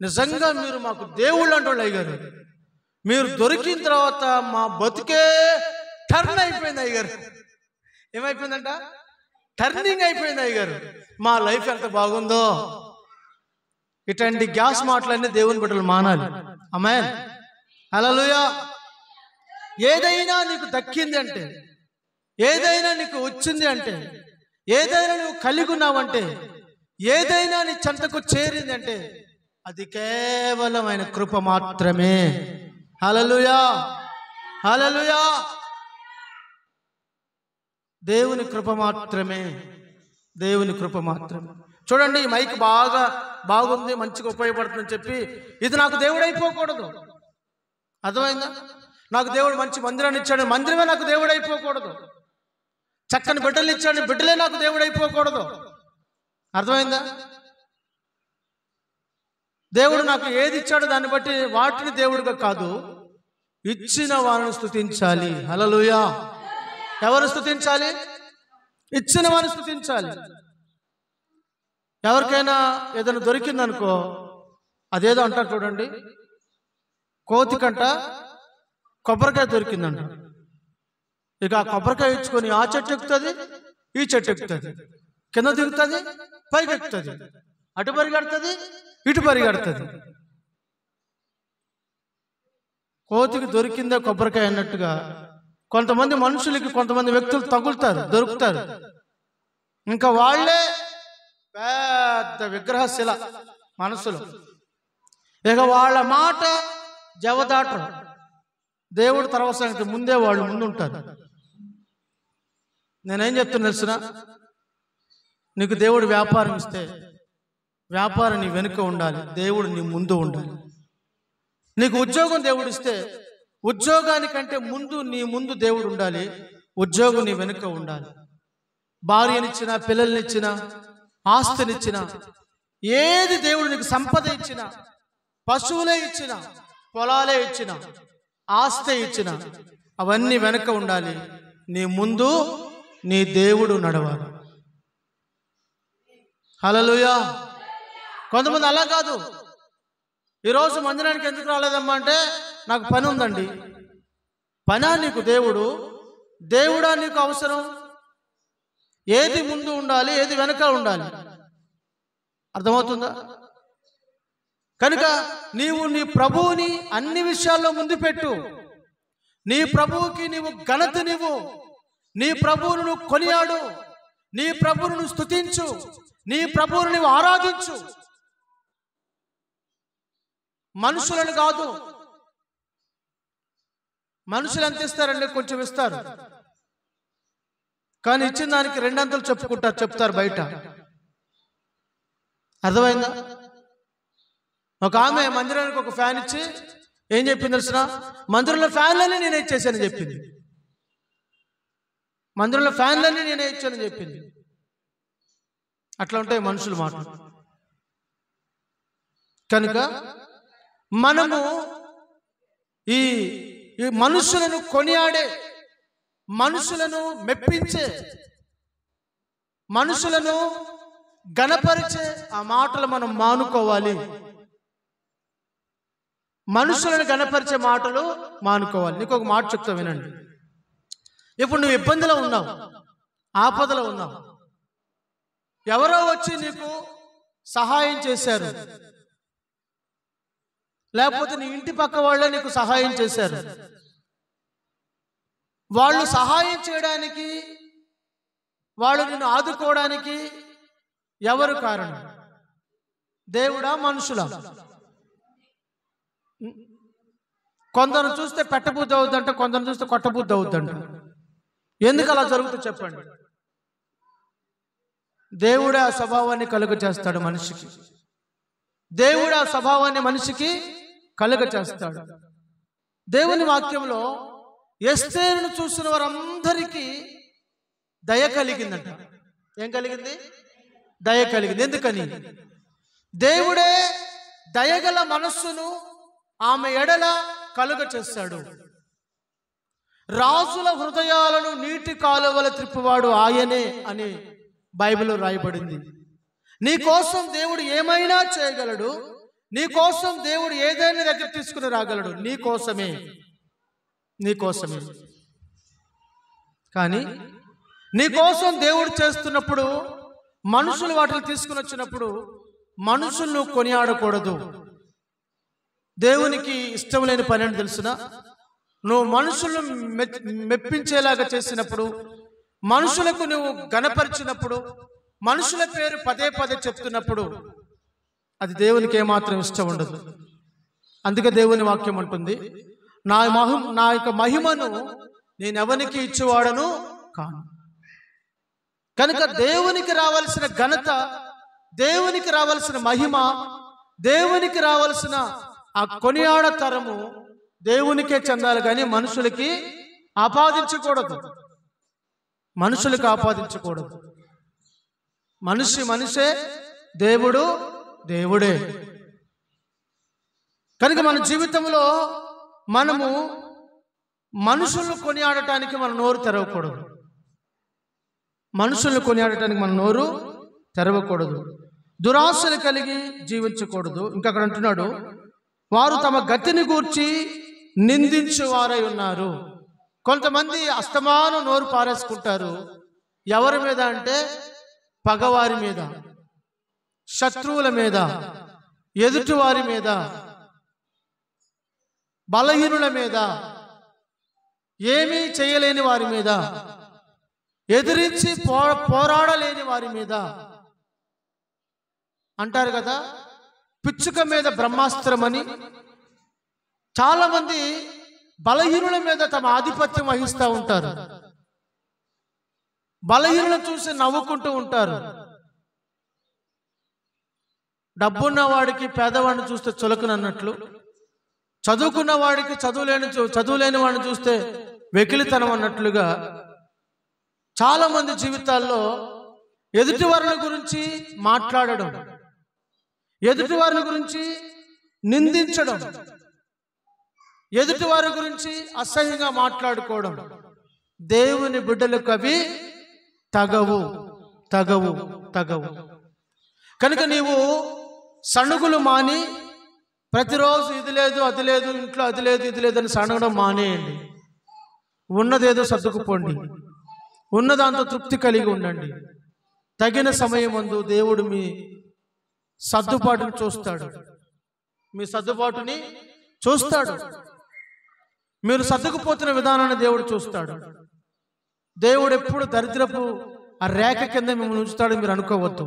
నిజంగా మీరు మాకు దేవుళ్ళు అంటాడు. అయ్యగారు మీరు దొరికిన తర్వాత మా బతుకే టర్న్ అయిపోయింది. అయ్యగారు ఏమైపోయిందంట? టర్నింగ్ అయిపోయింది. అయ్యగారు మా లైఫ్ ఎంత బాగుందో. ఇట్లాంటి గ్యాస్ మాటలన్నీ దేవుని బిడ్డలు మానాలి. ఆమేన్, హల్లెలూయా. ఏదైనా నీకు దక్కింది అంటే, ఏదైనా నీకు వచ్చింది అంటే, ఏదైనా నువ్వు కలిగి ఉన్నావంటే, ఏదైనా నీ చెంతకు చేరిందంటే అది కేవలం ఆయన కృప మాత్రమే. హల్లెలూయా, హల్లెలూయా. దేవుని కృప మాత్రమే, దేవుని కృప మాత్రమే. చూడండి, ఈ మైక్ బాగుంది, మంచిగా ఉపయోగపడుతుందని చెప్పి ఇది నాకు దేవుడు అయిపోకూడదు. అర్థమైందా? నాకు దేవుడు మంచి మందిరాన్ని ఇచ్చాడు, మందిరమే నాకు దేవుడు అయిపోకూడదు. చక్కని బిడ్డలు ఇచ్చాడు, బిడ్డలే నాకు దేవుడు అయిపోకూడదు. అర్థమైందా? దేవుడు నాకు ఏది ఇచ్చాడో దాన్ని బట్టి వాటిని దేవుడిగా కాదు, ఇచ్చిన వారిని స్తుతించాలి. హల్లెలూయా. ఎవరు స్తుతించాలి? ఇచ్చిన వారిని స్తుతించాలి. ఎవరికైనా ఏదైనా దొరికిందనుకో, అదేదో అంటారు చూడండి, కోతికంట కొబ్బరికాయ దొరికిందంట. ఇక ఆ కొబ్బరికాయ ఇచ్చుకొని ఆ చెట్టు ఎక్కుతుంది, ఈ చెట్టు ఎక్కుతుంది, కింద దిగుతుంది, పైకి ఎక్కుతుంది, అటు పరిగెడుతుంది, ఇటు పరిగెడుతుంది. కోతికి దొరికిందే కొబ్బరికాయ అన్నట్టుగా కొంతమంది మనుషులకి, కొంతమంది వ్యక్తులు తగులుతారు, దొరుకుతారు. ఇంకా వాళ్ళే పెద్ద విగ్రహశిల మనసులో. ఇక వాళ్ళ మాట జవదాటరు. దేవుడు తర్వాత సంగతి ముందే వాళ్ళు ముందుంటారు. నేనేం చెప్తున్నా తెలుసునా? నీకు దేవుడు వ్యాపారం ఇస్తే వ్యాపారం నీ వెనుక ఉండాలి, దేవుడు నీ ముందు ఉండాలి. నీకు ఉద్యోగం దేవుడు ఇస్తే ఉద్యోగానికంటే ముందు నీ ముందు దేవుడు ఉండాలి, ఉద్యోగం నీ వెనుక ఉండాలి. భార్యనిచ్చినా, పిల్లల్నిచ్చినా, ఆస్తినిచ్చినా, ఏది దేవుడు నీకు సంపద ఇచ్చినా, పశువులే ఇచ్చినా, పొలాలే ఇచ్చినా, ఆస్తి ఇచ్చినా, అవన్నీ వెనుక ఉండాలి. నీ ముందు నీ దేవుడు నడవాలి. హల్లెలూయా. కొంతమంది అలా కాదు, ఈరోజు మందిరానికి ఎందుకు రాలేదమ్మా అంటే నాకు పని ఉందండి. పనా నీకు దేవుడు? దేవుడా నీకు అవసరం? ఏది ముందు ఉండాలి, ఏది వెనక ఉండాలి? అర్థమవుతుందా? కనుక నీవు నీ ప్రభువుని అన్ని విషయాల్లో ముందు పెట్టు. నీ ప్రభువుకి నీవు ఘనతనివ్వు, నీ ప్రభువును నువ్వు కొనియాడు, నీ ప్రభువును నువ్వు స్తుతించు, నీ ప్రభువును నువ్వు ఆరాధించు. మనుషులను కాదు. మనుషులు ఎంత ఇస్తారండి? కొంచెం ఇస్తారు, కానీ ఇచ్చిన దానికి రెండంతలు చెప్తారు బయట. అర్థమైందా? ఒక ఆమె మందిరానికి ఒక ఫ్యాన్ ఇచ్చి ఏం చెప్పింది తెలిసిన? మందిరంలో ఫ్యాన్లన్నీ నేనే ఇచ్చేసానని చెప్పింది. మందిరంలో ఫ్యాన్లన్నీ నేనే ఇచ్చానని చెప్పింది. అట్లా ఉంటాయి మనుషుల మాటలు. కనుక మనము ఈ మనుషులను కొనియాడే, మనుషులను మెప్పించే, మనుషులను గణపరిచే ఆ మాటలు మనం మానుకోవాలి. మనుషులను గణపరిచే మాటలు మానుకోవాలి. నీకు ఒక మాట చెప్తా వినండి. ఇప్పుడు నువ్వు ఇబ్బందిలో ఉన్నావు, ఆపదలో ఉన్నావు, ఎవరో వచ్చి నీకు సహాయం చేశారు, లేకపోతే నీ ఇంటి పక్క వాళ్ళే నీకు సహాయం చేశారు. వాళ్ళు సహాయం చేయడానికి, వాళ్ళు నిన్ను ఆదుకోవడానికి ఎవరు కారణం? దేవుడా, మనుషులా? కొందరు చూస్తే పెట్టబుద్ధి అవుద్దంట, కొందరు చూస్తే కొట్టబుద్ధి అవుద్దంట. ఎందుకు అలా జరుగుతుంది చెప్పండి? దేవుడే ఆ స్వభావాన్ని కలుగ చేస్తాడు మనిషికి. దేవుడు ఆ స్వభావాన్ని మనిషికి కలుగ చేస్తాడు. దేవుని వాక్యంలో ఎస్తేరును చూసిన వారందరికీ దయ కలిగిందంట. ఏం కలిగింది? దయ కలిగింది. ఎందుకని? దేవుడే దయగల మనస్సును ఆమె ఎడల కలుగ చేస్తాడు. రాజుల హృదయాలను నీటి కాలువల త్రిప్పువాడు ఆయనే అని బైబిల్లో రాయబడింది. నీ కోసం దేవుడు ఏమైనా చేయగలడు, నీ కోసం దేవుడు ఏదైనా దగ్గర తీసుకుని రాగలడు. నీ కోసమే. కానీ నీ కోసం దేవుడు చేస్తున్నప్పుడు, మనుషులు వాటిని తీసుకుని వచ్చినప్పుడు మనుషులను కొనియాడకూడదు. దేవునికి ఇష్టం లేని పని అని తెలుసునా? నువ్వు మనుషులను మెప్పించేలాగా చేసినప్పుడు, మనుషులకు నువ్వు గణపరిచినప్పుడు, మనుషుల పేరు పదే పదే చెప్తున్నప్పుడు అది దేవునికి ఏమాత్రం ఇష్టం ఉండదు. అందుకే దేవుని వాక్యం అంటుంది, నా యొక్క మహిమను నేను ఎవరికి ఇచ్చేవాడను కాను. కనుక దేవునికి రావాల్సిన ఘనత, దేవునికి రావాల్సిన మహిమ, దేవునికి రావాల్సిన ఆ కొనియాడతరము దేవునికే చెందాలి, కానీ మనుషులకి ఆపాదించకూడదు. మనుషులకు ఆపాదించకూడదు. మనిషే, దేవుడు దేవుడే. కనుక మన జీవితంలో మనము మనుషులను కొనియాడటానికి మన నోరు తెరవకూడదు. మనుషులను కొనియాడటానికి మన నోరు తెరవకూడదు. దురాశలు కలిగి జీవించకూడదు. ఇంకా అక్కడ అంటున్నాడు, వారు తమ గతిని గూర్చి నిందించువారై ఉన్నారు. కొంతమంది అస్తమానం నోరు పారేసుకుంటారు. ఎవరి మీద అంటే పగవారి మీద, శత్రువుల మీద, ఎదుటివారి మీద, బలహీనుల మీద, ఏమీ చేయలేని వారి మీద, ఎదిరించి పోరాడలేని వారి మీద అంటారు కదా. పిచ్చుక మీద బ్రహ్మాస్త్రమని చాలామంది బలహీనుల మీద తమ ఆధిపత్యం వహిస్తూ ఉంటారు. బలహీనులను చూసి నవ్వుకుంటూ ఉంటారు. డబ్బున్న వాడికి పేదవాడిని చూస్తే చులకనన్నట్లు, చదువుకున్న వాడికి చదువులేని వాడిని చూస్తే వెకిలితనం అన్నట్లుగా చాలామంది జీవితాల్లో ఎదుటివారిని గురించి మాట్లాడడం, ఎదుటివారిని గురించి నిందించడం, ఎదుటివారి గురించి అసహ్యంగా మాట్లాడుకోవడం దేవుని బిడ్డలకు అవి తగవు. కనుక నీవు సణుగులు మాని ప్రతిరోజు ఇది లేదు అది లేదు, ఇంట్లో అది లేదు ఇది లేదని సణగడం మానేయండి. ఉన్నదేదో సర్దుకుపోండి. ఉన్నదాంతో తృప్తి కలిగి ఉండండి. తగిన సమయం ముందు దేవుడు మీ సర్దుబాటుని చూస్తాడు. మీ సర్దుబాటుని చూస్తాడు. మీరు సర్దుకుపోతున్న విధానాన్ని దేవుడు చూస్తాడు. దేవుడు ఎప్పుడు దరిద్రపు ఆ రేఖ కింద మిమ్మల్ని ఉంచుతాడు మీరు అనుకోవద్దు.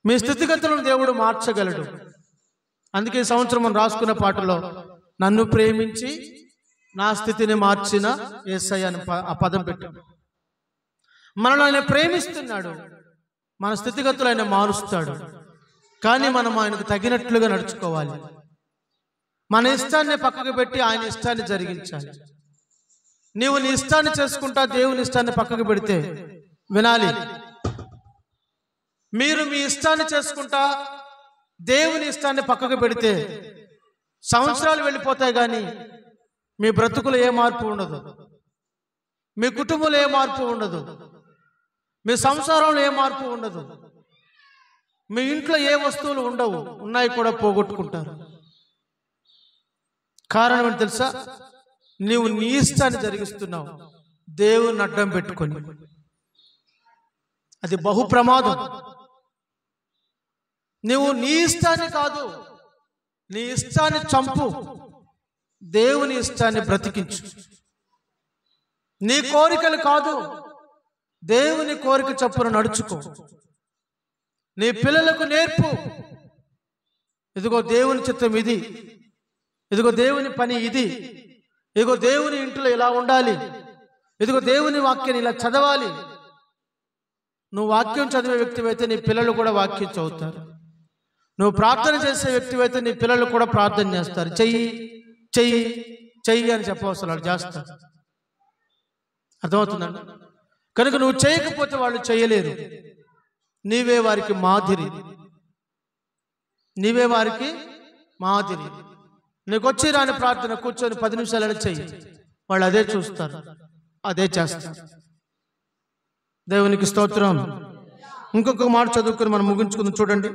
మీ స్థితిగతులను దేవుడు మార్చగలడు. అందుకే ఈ సంవత్సరం మనం రాసుకున్న పాటలో నన్ను ప్రేమించి నా స్థితిని మార్చిన యేసయ్య అని ఆ పదం పెట్టాడు. మనల్ని ఆయన ప్రేమిస్తున్నాడు. మన స్థితిగతులు ఆయన మారుస్తాడు. కానీ మనం ఆయనకు తగినట్లుగా నడుచుకోవాలి. మన ఇష్టాన్ని పక్కకు పెట్టి ఆయన ఇష్టాన్ని జరిగించాలి. నీవు నీ ఇష్టాన్ని చేసుకుంటా దేవుని ఇష్టాన్ని పక్కకు పెడితే, వినాలి, మీరు మీ ఇష్టాన్ని చేసుకుంటా దేవుని ఇష్టాన్ని పక్కకు పెడితే సంవత్సరాలు వెళ్ళిపోతాయి, కానీ మీ బ్రతుకులు ఏ మార్పు ఉండదు. మీ కుటుంబంలో ఏ మార్పు ఉండదు. మీ సంసారంలో ఏ మార్పు ఉండదు. మీ ఇంట్లో ఏ వస్తువులు ఉండవు. ఉన్నాయి కూడా పోగొట్టుకుంటారు. కారణం ఏంటి తెలుసా? నీవు నీ ఇష్టాన్ని జరిగిస్తున్నావు దేవుని అడ్డం పెట్టుకొని. అది బహు ప్రమాదం. నువ్వు నీ ఇష్టాన్ని కాదు, నీ ఇష్టాన్ని చంపు, దేవుని ఇష్టాన్ని బ్రతికించు. నీ కోరికలు కాదు, దేవుని కోరిక చొప్పున నడుచుకో. నీ పిల్లలకు నేర్పు, ఇదిగో దేవుని చిత్తం ఇది, ఇదిగో దేవుని పని ఇది, ఇదిగో దేవుని ఇంట్లో ఇలా ఉండాలి, ఇదిగో దేవుని వాక్యాన్ని ఇలా చదవాలి. నువ్వు వాక్యం చదివే వ్యక్తివైతే నీ పిల్లలు కూడా వాక్యం చదువుతారు. నువ్వు ప్రార్థన చేసే వ్యక్తివైతే నీ పిల్లలు కూడా ప్రార్థన చేస్తారు. చెయ్యి చెయ్యి చెయ్యి అని చెప్పవలసిన వాళ్ళు చేస్తారు. అర్థమవుతుందండి? కనుక నువ్వు చేయకపోతే వాళ్ళు చేయలేరు. నీవే వారికి మాదిరి. నీవే వారికి మాదిరి. నీకు వచ్చి రాని ప్రార్థన కూర్చొని 10 నిమిషాలు చెయ్యి, వాళ్ళు అదే చూస్తారు, అదే చేస్తారు. దేవునికి స్తోత్రం. ఇంకొక మాట చదువుకొని మనం ముగించుకుందాం. చూడండి,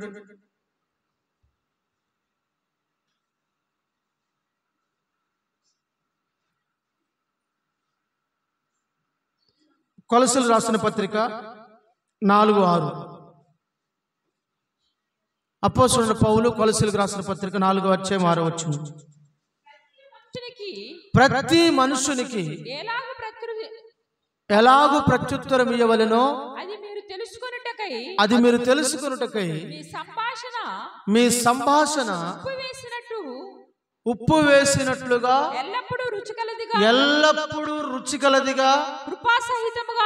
కొలసీలు రాసిన పత్రిక 4:6. అపోస్తలుడైన పౌలు కొలసీలకు రాసిన పత్రిక 4:6. ప్రతి మనుషునికి ఎలాగూ ప్రత్యుత్తరం ఇయ్యవలెనో అది మీరు తెలుసుకొనుటకై మీ సంభాషణ ఉప్పు వేసినట్లుగా ఎల్లప్పుడూ రుచికలదిగా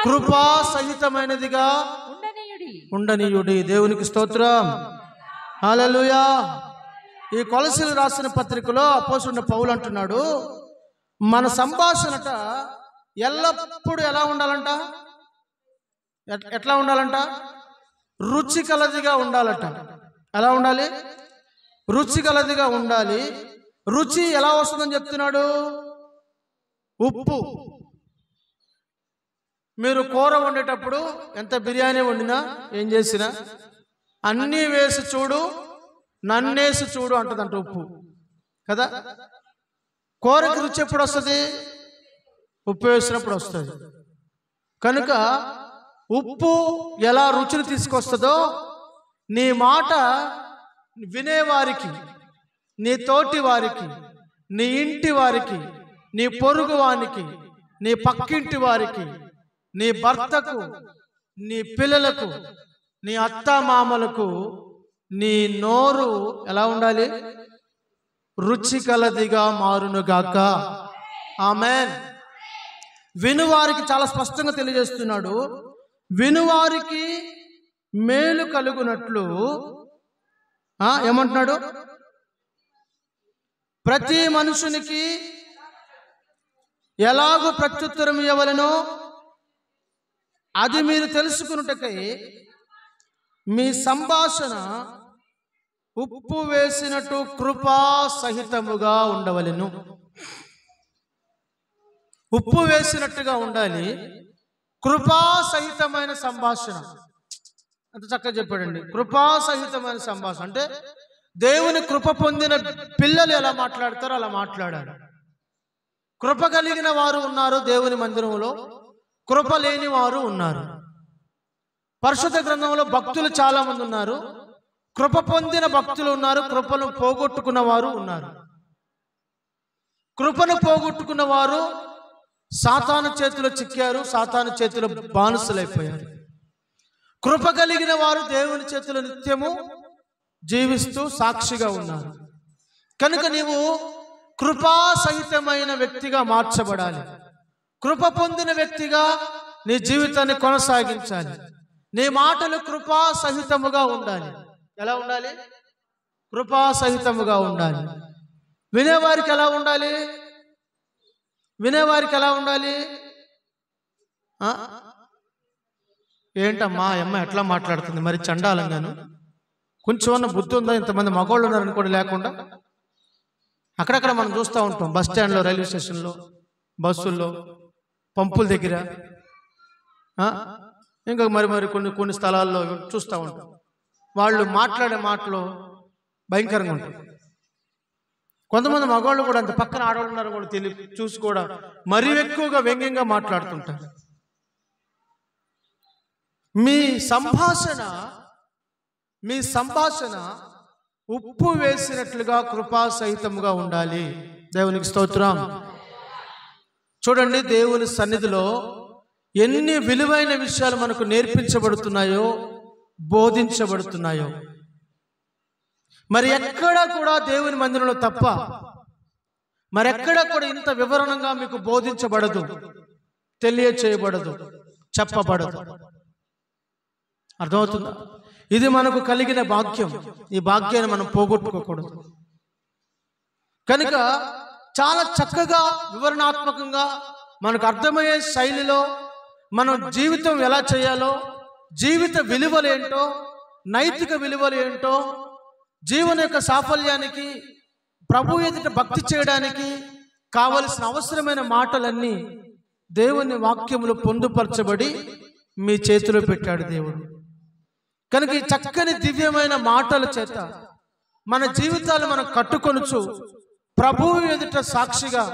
కృపాసహితమైనదిగా ఉండనీయుడి. దేవునికి స్తోత్రం. హల్లెలూయా. ఈ కొలసీలు రాసిన పత్రికలో అపోస్తలుడైన పౌలు అంటున్నాడు, మన సంభాషణట ఎల్లప్పుడూ ఎలా ఉండాలంట? ఎట్లా ఉండాలంట? రుచికలదిగా ఉండాలట. ఎలా ఉండాలి? రుచికలదిగా ఉండాలి. రుచి ఎలా వస్తుందని చెప్తున్నాడు? ఉప్పు. మీరు కూర వండేటప్పుడు ఎంత బిర్యానీ వండినా ఏం చేసినా అన్నీ వేసి చూడు, నన్నేసి చూడు అంటదంట ఉప్పు కదా. కూరకి రుచి ఎప్పుడు వస్తుంది? ఉప్పు వేసినప్పుడు వస్తుంది. కనుక ఉప్పు ఎలా రుచిని తీసుకొస్తుందో నీ మాట వినేవారికి, నీ తోటి వారికి, నీ ఇంటి వారికి, నీ పొరుగు వానికి, నీ పక్కింటి వారికి, నీ భర్తకు, నీ పిల్లలకు, నీ అత్తామామలకు నీ నోరు ఎలా ఉండాలి? రుచికలదిగా మారునుగాక. ఆమేన్. వినువారికి చాలా స్పష్టంగా తెలియజేస్తున్నాడు, వినువారికి మేలు కలుగునట్లు ఏమంటున్నాడు? ప్రతి మనుషునికి ఎలాగూ ప్రత్యుత్తరం ఇవ్వవలెనో అది మీరు తెలుసుకున్నటకై మీ సంభాషణ ఉప్పు వేసినట్టు కృపా సహితముగా ఉండవలెను. ఉప్పు వేసినట్టుగా ఉండాలి. కృపా సహితమైన సంభాషణ. అంత చక్కగా చెప్పాడండి. కృపా సహితమైన సంభాషణ అంటే దేవుని కృప పొందిన పిల్లలు ఎలా మాట్లాడతారో అలా మాట్లాడాలి. కృప కలిగిన వారు ఉన్నారు దేవుని మందిరంలో, కృప లేని వారు ఉన్నారు. పరిశుద్ధ గ్రంథంలో భక్తులు చాలా మంది ఉన్నారు, కృప పొందిన భక్తులు ఉన్నారు, కృపను పోగొట్టుకున్న వారు ఉన్నారు. కృపను పోగొట్టుకున్న వారు సాతాను చేతిలో చిక్కారు, సాతాను చేతిలో బానిసలైపోయారు. కృప కలిగిన వారు దేవుని చేతిలో నిత్యము జీవిస్తూ సాక్షిగా ఉన్నారు. కనుక నీవు కృపా సహితమైన వ్యక్తిగా మార్చబడాలి. కృప పొందిన వ్యక్తిగా నీ జీవితాన్ని కొనసాగించాలి. నీ మాటలు కృపా సహితముగా ఉండాలి. ఎలా ఉండాలి? కృపా సహితముగా ఉండాలి. వినేవారికి ఎలా ఉండాలి? వినేవారికి ఎలా ఉండాలి? ఏంటమ్మా అమ్మ ఎట్లా మాట్లాడుతుంది మరి చండాలంగాను? కొంచెం అన్న బుద్ధి ఉందా? ఇంతమంది మగవాళ్ళు ఉన్నారని కూడా లేకుండా అక్కడక్కడ మనం చూస్తూ ఉంటాం. బస్ స్టాండ్లో, రైల్వే స్టేషన్లో, బస్సుల్లో, పంపుల దగ్గర, ఇంకా మరి కొన్ని స్థలాల్లో చూస్తూ ఉంటాం. వాళ్ళు మాట్లాడే మాటలు భయంకరంగా ఉంటాయి. కొంతమంది మగవాళ్ళు కూడా అంత పక్కన ఆడవాళ్ళు ఉన్నారు కూడా చూసి కూడా మరీ ఎక్కువగా వ్యంగ్యంగా మాట్లాడుతుంటారు. మీ సంభాషణ ఉప్పు వేసినట్లుగా కృపా సహితముగా ఉండాలి. దేవునికి స్తోత్రం. చూడండి, దేవుని సన్నిధిలో ఎన్ని విలువైన విషయాలు మనకు నేర్పించబడుతున్నాయో, బోధించబడుతున్నాయో. మరి ఎక్కడా కూడా దేవుని మందిరంలో తప్ప మరెక్కడా కూడా ఇంత వివరణంగా మీకు బోధించబడదు, తెలియచేయబడదు, చెప్పబడదు. అర్థమవుతుందా? ఇది మనకు కలిగిన భాగ్యం. ఈ భాగ్యాన్ని మనం పోగొట్టుకోకూడదు. కనుక చాలా చక్కగా వివరణాత్మకంగా మనకు అర్థమయ్యే శైలిలో మనం జీవితం ఎలా చేయాలో, జీవిత విలువలు ఏంటో, నైతిక విలువలు ఏంటో, జీవన యొక్క సాఫల్యానికి, ప్రభు ఎదుట భక్తి చేయడానికి కావలసిన అవసరమైన మాటలన్నీ దేవుని వాక్యములు పొందుపరచబడి మీ చేతిలో పెట్టాడు దేవుడు. కనుక ఈ చక్కని దివ్యమైన మాటల చేత మన జీవితాలు మనం కట్టుకొనుచు ప్రభువు ఎదుట సాక్షిగా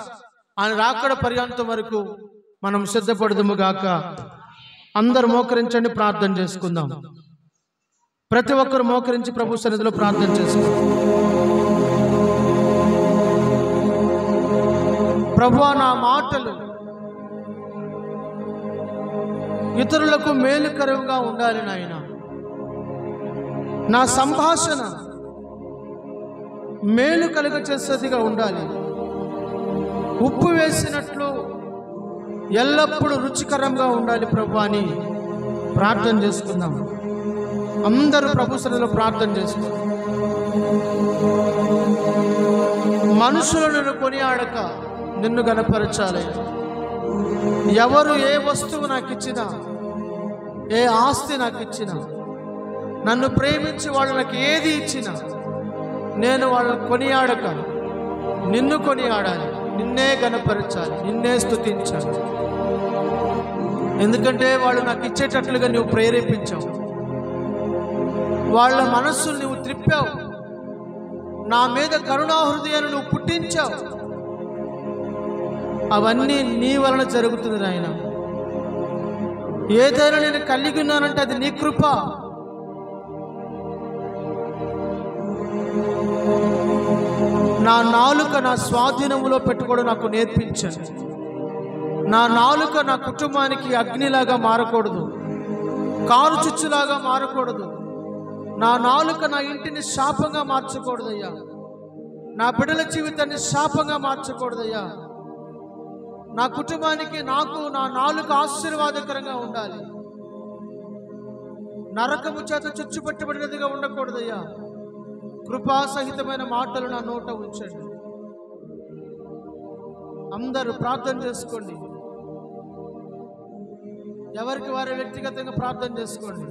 ఆయన రాకడ పర్యంతం వరకు మనం సిద్ధపడదుము గాక. అందరు మోకరించండి, ప్రార్థన చేసుకుందాం. ప్రతి ఒక్కరు మోకరించి ప్రభు సన్నిధిలో ప్రార్థన చేసుకుందాం. ప్రభువా, నా మాటలు ఇతరులకు మేలుకరంగా ఉండాలి నాయన. నా సంభాషణ మేలు కలుగ చేసేదిగా ఉండాలి. ఉప్పు వేసినట్లు ఎల్లప్పుడూ రుచికరంగా ఉండాలి ప్రభు అని ప్రార్థన చేసుకుందాం. అందరూ ప్రభు సన్నిధిలో ప్రార్థన చేసుకుందాం. మనుషులు నిన్ను కొనియాడక నిన్ను గణపరచాలి. ఎవరు ఏ వస్తువు నాకు ఇచ్చినా, ఏ ఆస్తి నాకు ఇచ్చినా, నన్ను ప్రేమించి వాళ్ళు నాకు ఏది ఇచ్చినా, నేను వాళ్ళని కొనియాడక నిన్ను కొనియాడాలి, నిన్నే గణపరచాలి, నిన్నే స్తుతించాలి. ఎందుకంటే వాళ్ళు నాకు ఇచ్చేటట్లుగా నువ్వు ప్రేరేపించావు, వాళ్ళ మనస్సును నువ్వు త్రిప్పావు, నా మీద కరుణా హృదయాన్ని నువ్వు పుట్టించావు. అవన్నీ నీ వలన జరుగుతుంది నాయన. ఏదైనా నేను కలిగి ఉన్నానంటే అది నీ కృప. నా నాలుక నా స్వాధీనములో పెట్టుకోవడం నాకు నేర్పించాను. నా నాలుక నా కుటుంబానికి అగ్నిలాగా మారకూడదు, కారు చుచ్చులాగా మారకూడదు. నా నాలుక నా ఇంటిని శాపంగా మార్చకూడదయ్యా. నా బిడ్డల జీవితాన్ని శాపంగా మార్చకూడదయ్యా. నా కుటుంబానికి, నాకు నా నాలుక ఆశీర్వాదకరంగా ఉండాలి. నరకము చేత చుచ్చుపెట్టబడినదిగా ఉండకూడదయ్యా. కృపాసహితమైన మాటలు నా నోట ఉంచండి. అందరూ ప్రార్థన చేసుకోండి. ఎవరికి వారి వ్యక్తిగతంగా ప్రార్థన చేసుకోండి.